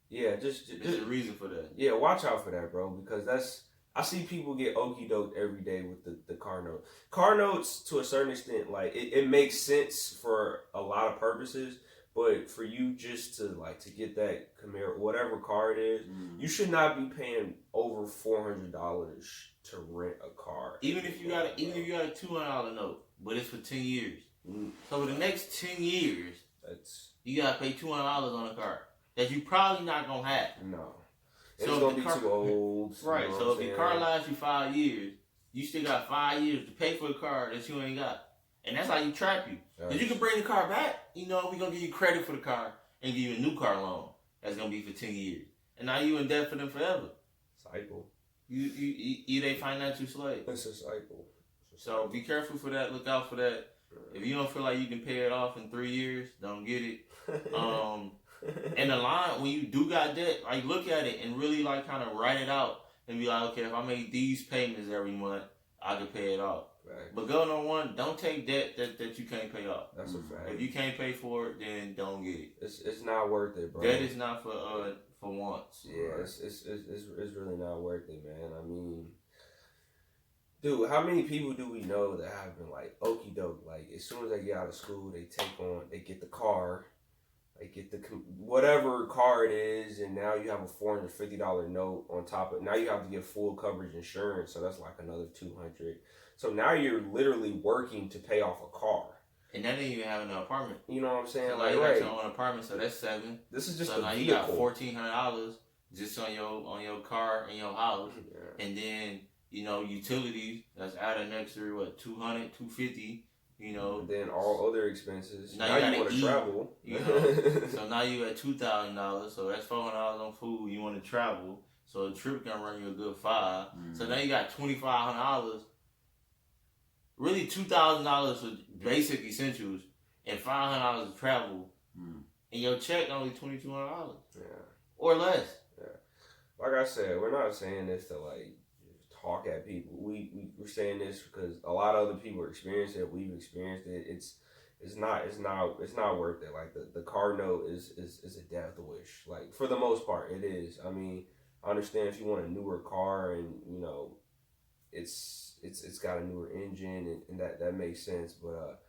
Yeah, just there's a reason for that. Yeah, watch out for that, bro, because I see people get okie doked every day with the car note. Car notes, to a certain extent, like it makes sense for a lot of purposes, but for you just to get that Camaro, whatever car it is, you should not be paying over $400 to rent a car. Even if you got a $200 note, but it's for 10 years. So for the next 10 years, you gotta pay $200 on a car that you probably not gonna have. No. So it's gonna be too old. Right. So if your car lasts you 5 years, you still got 5 years to pay for a car that you ain't got. And that's how you trap you. Because you can bring the car back. You know, we're going to give you credit for the car and give you a new car loan. That's going to be for 10 years. And now you in debt for them forever. Cycle. You they financial slave. It's a cycle. So be careful for that. Look out for that. If you don't feel like you can pay it off in 3 years, don't get it. And the line, when you do got debt, like look at it and really like kind of write it out and be like, okay, if I make these payments every month, I can pay it off. Right. But go on one, don't take debt that you can't pay off. That's a fact. If you can't pay for it, then don't get it. It's not worth it, bro. Debt is not for once. Yeah, right. It's really not worth it, man. I mean, dude, how many people do we know that have been like okie doke? Like as soon as they get out of school, they get the car, they get the whatever car it is, and now you have a $450 note on top of it. Now you have to get full coverage insurance, so that's like another $200. So now you're literally working to pay off a car. And that ain't even having an apartment. You know what I'm saying? So like you right. got your own apartment, so that's $7. This is just so now you got $1,400 just on your car and your house, and then you know utilities. That's adding an extra $200, $250. You know, and then all other expenses. Now you want to travel. You know, so now you at $2,000. So that's $400 on food. You want to travel, so a trip can run you a good $5. So now you got $2,500. Really $2,000 for basic essentials and $500 to travel, and your check only $2,200, or less. Yeah, like I said, we're not saying this to like talk at people. We're saying this because a lot of other people experience it. We've experienced it. It's not worth it. Like the car note is a death wish. Like for the most part, it is. I mean, I understand if you want a newer car and you know, it's got a newer engine and that makes sense. But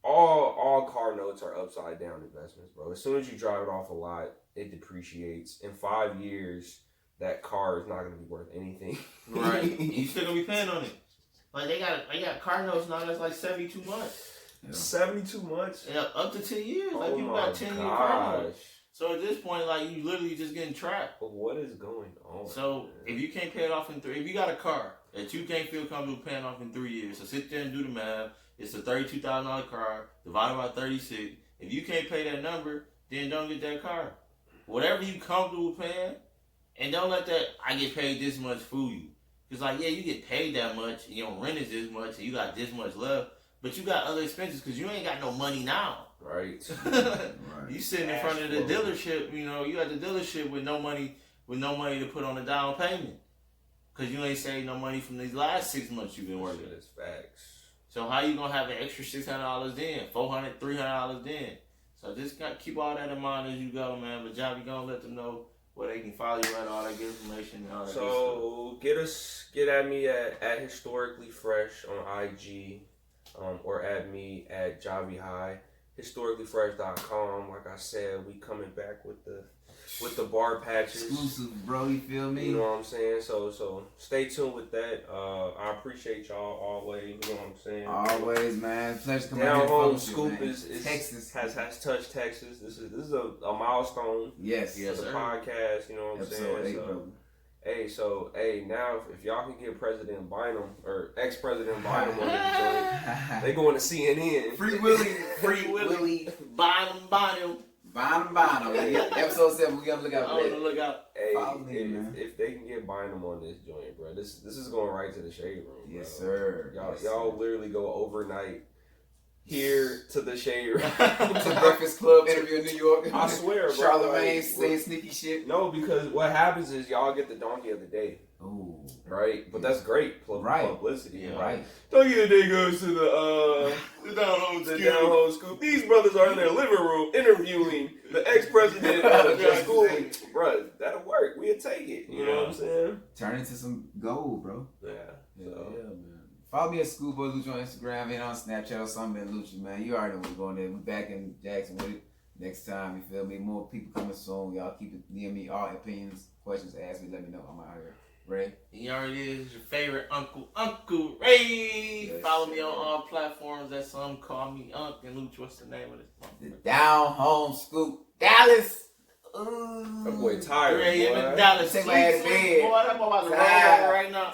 all car notes are upside down investments, bro. As soon as you drive it off a lot, it depreciates. In 5 years, that car is not going to be worth anything. Right. You still going to be paying on it. Like they got car notes now that's like 72 months. Yeah. 72 months? Yeah, up to 10 years. Like people got 10-year car notes. So at this point, like you literally just getting trapped. But what is going on? So if you can't pay it off in 3, if you got a car that you can't feel comfortable paying off in 3 years, so sit there and do the math. It's a $32,000 car divided by 36. If you can't pay that number, then don't get that car. Whatever you comfortable paying, and don't let that I get paid this much fool you. Cause like you get paid that much, and your rent is this much, and you got this much left, but you got other expenses because you ain't got no money now. Right. You sitting in front of the dealership, you know, you at the dealership with no money to put on the down payment. Cause you ain't saved no money from these last 6 months you've been working. That's facts. So how you gonna have an extra $600 then, $400, $300 then? So just keep all that in mind as you go, man. But Javi, gonna let them know where they can follow you at, all that good information and all that so good stuff. Get at me at Historically Fresh on IG, or at me at Javi High, historicallyfresh.com. Like I said, we coming back with the bar patches. Exclusive, bro, you feel me? You know what I'm saying? So stay tuned with that. I appreciate y'all always. You know what I'm saying? Always, man. Pleasure coming Down here. Home Scoop is Texas has touched Texas. This is a milestone. Yes, for the podcast. You know what I'm Episode saying? 8, so now if y'all can get President Bynum or ex-President Bynum on this joint, they going to CNN. Free Willie, Bynum. Episode 7, we gotta look out for that. Look out. Hey, if they can get Bynum on this joint, bro, this is going right to the shade room. Bro. Yes, sir. Y'all literally go overnight here to the shade room. To Breakfast Club interview in New York. I swear, bro. Charlemagne saying sneaky shit. No, because what happens is y'all get the donkey of the day. Ooh. Right? But that's great publicity. Yeah, right. Donkey of the day goes to the Down Home Scoop. These brothers are in their living room interviewing the ex-president of the school. Bro, that'll work. We'll take it. You know what I'm saying? Turn into some gold, bro. Yeah, man. Follow me at Schoolboy Lucci on Instagram and on Snapchat or something, Lucci, man. You already know we're going there. We back in Jackson with it next time. You feel me? More people coming soon. Y'all keep it DM me all opinions, questions, ask me, let me know. I'm out here. Ray. He already is your favorite Uncle Ray. Yes, Follow me on all platforms. That some call me Unc and Lucci. What's the name of this? The Down Home Scoop, Dallas. That boy tired, Ray boy. in Dallas. Take my ass to bed. Boy, that boy about to roll over right now.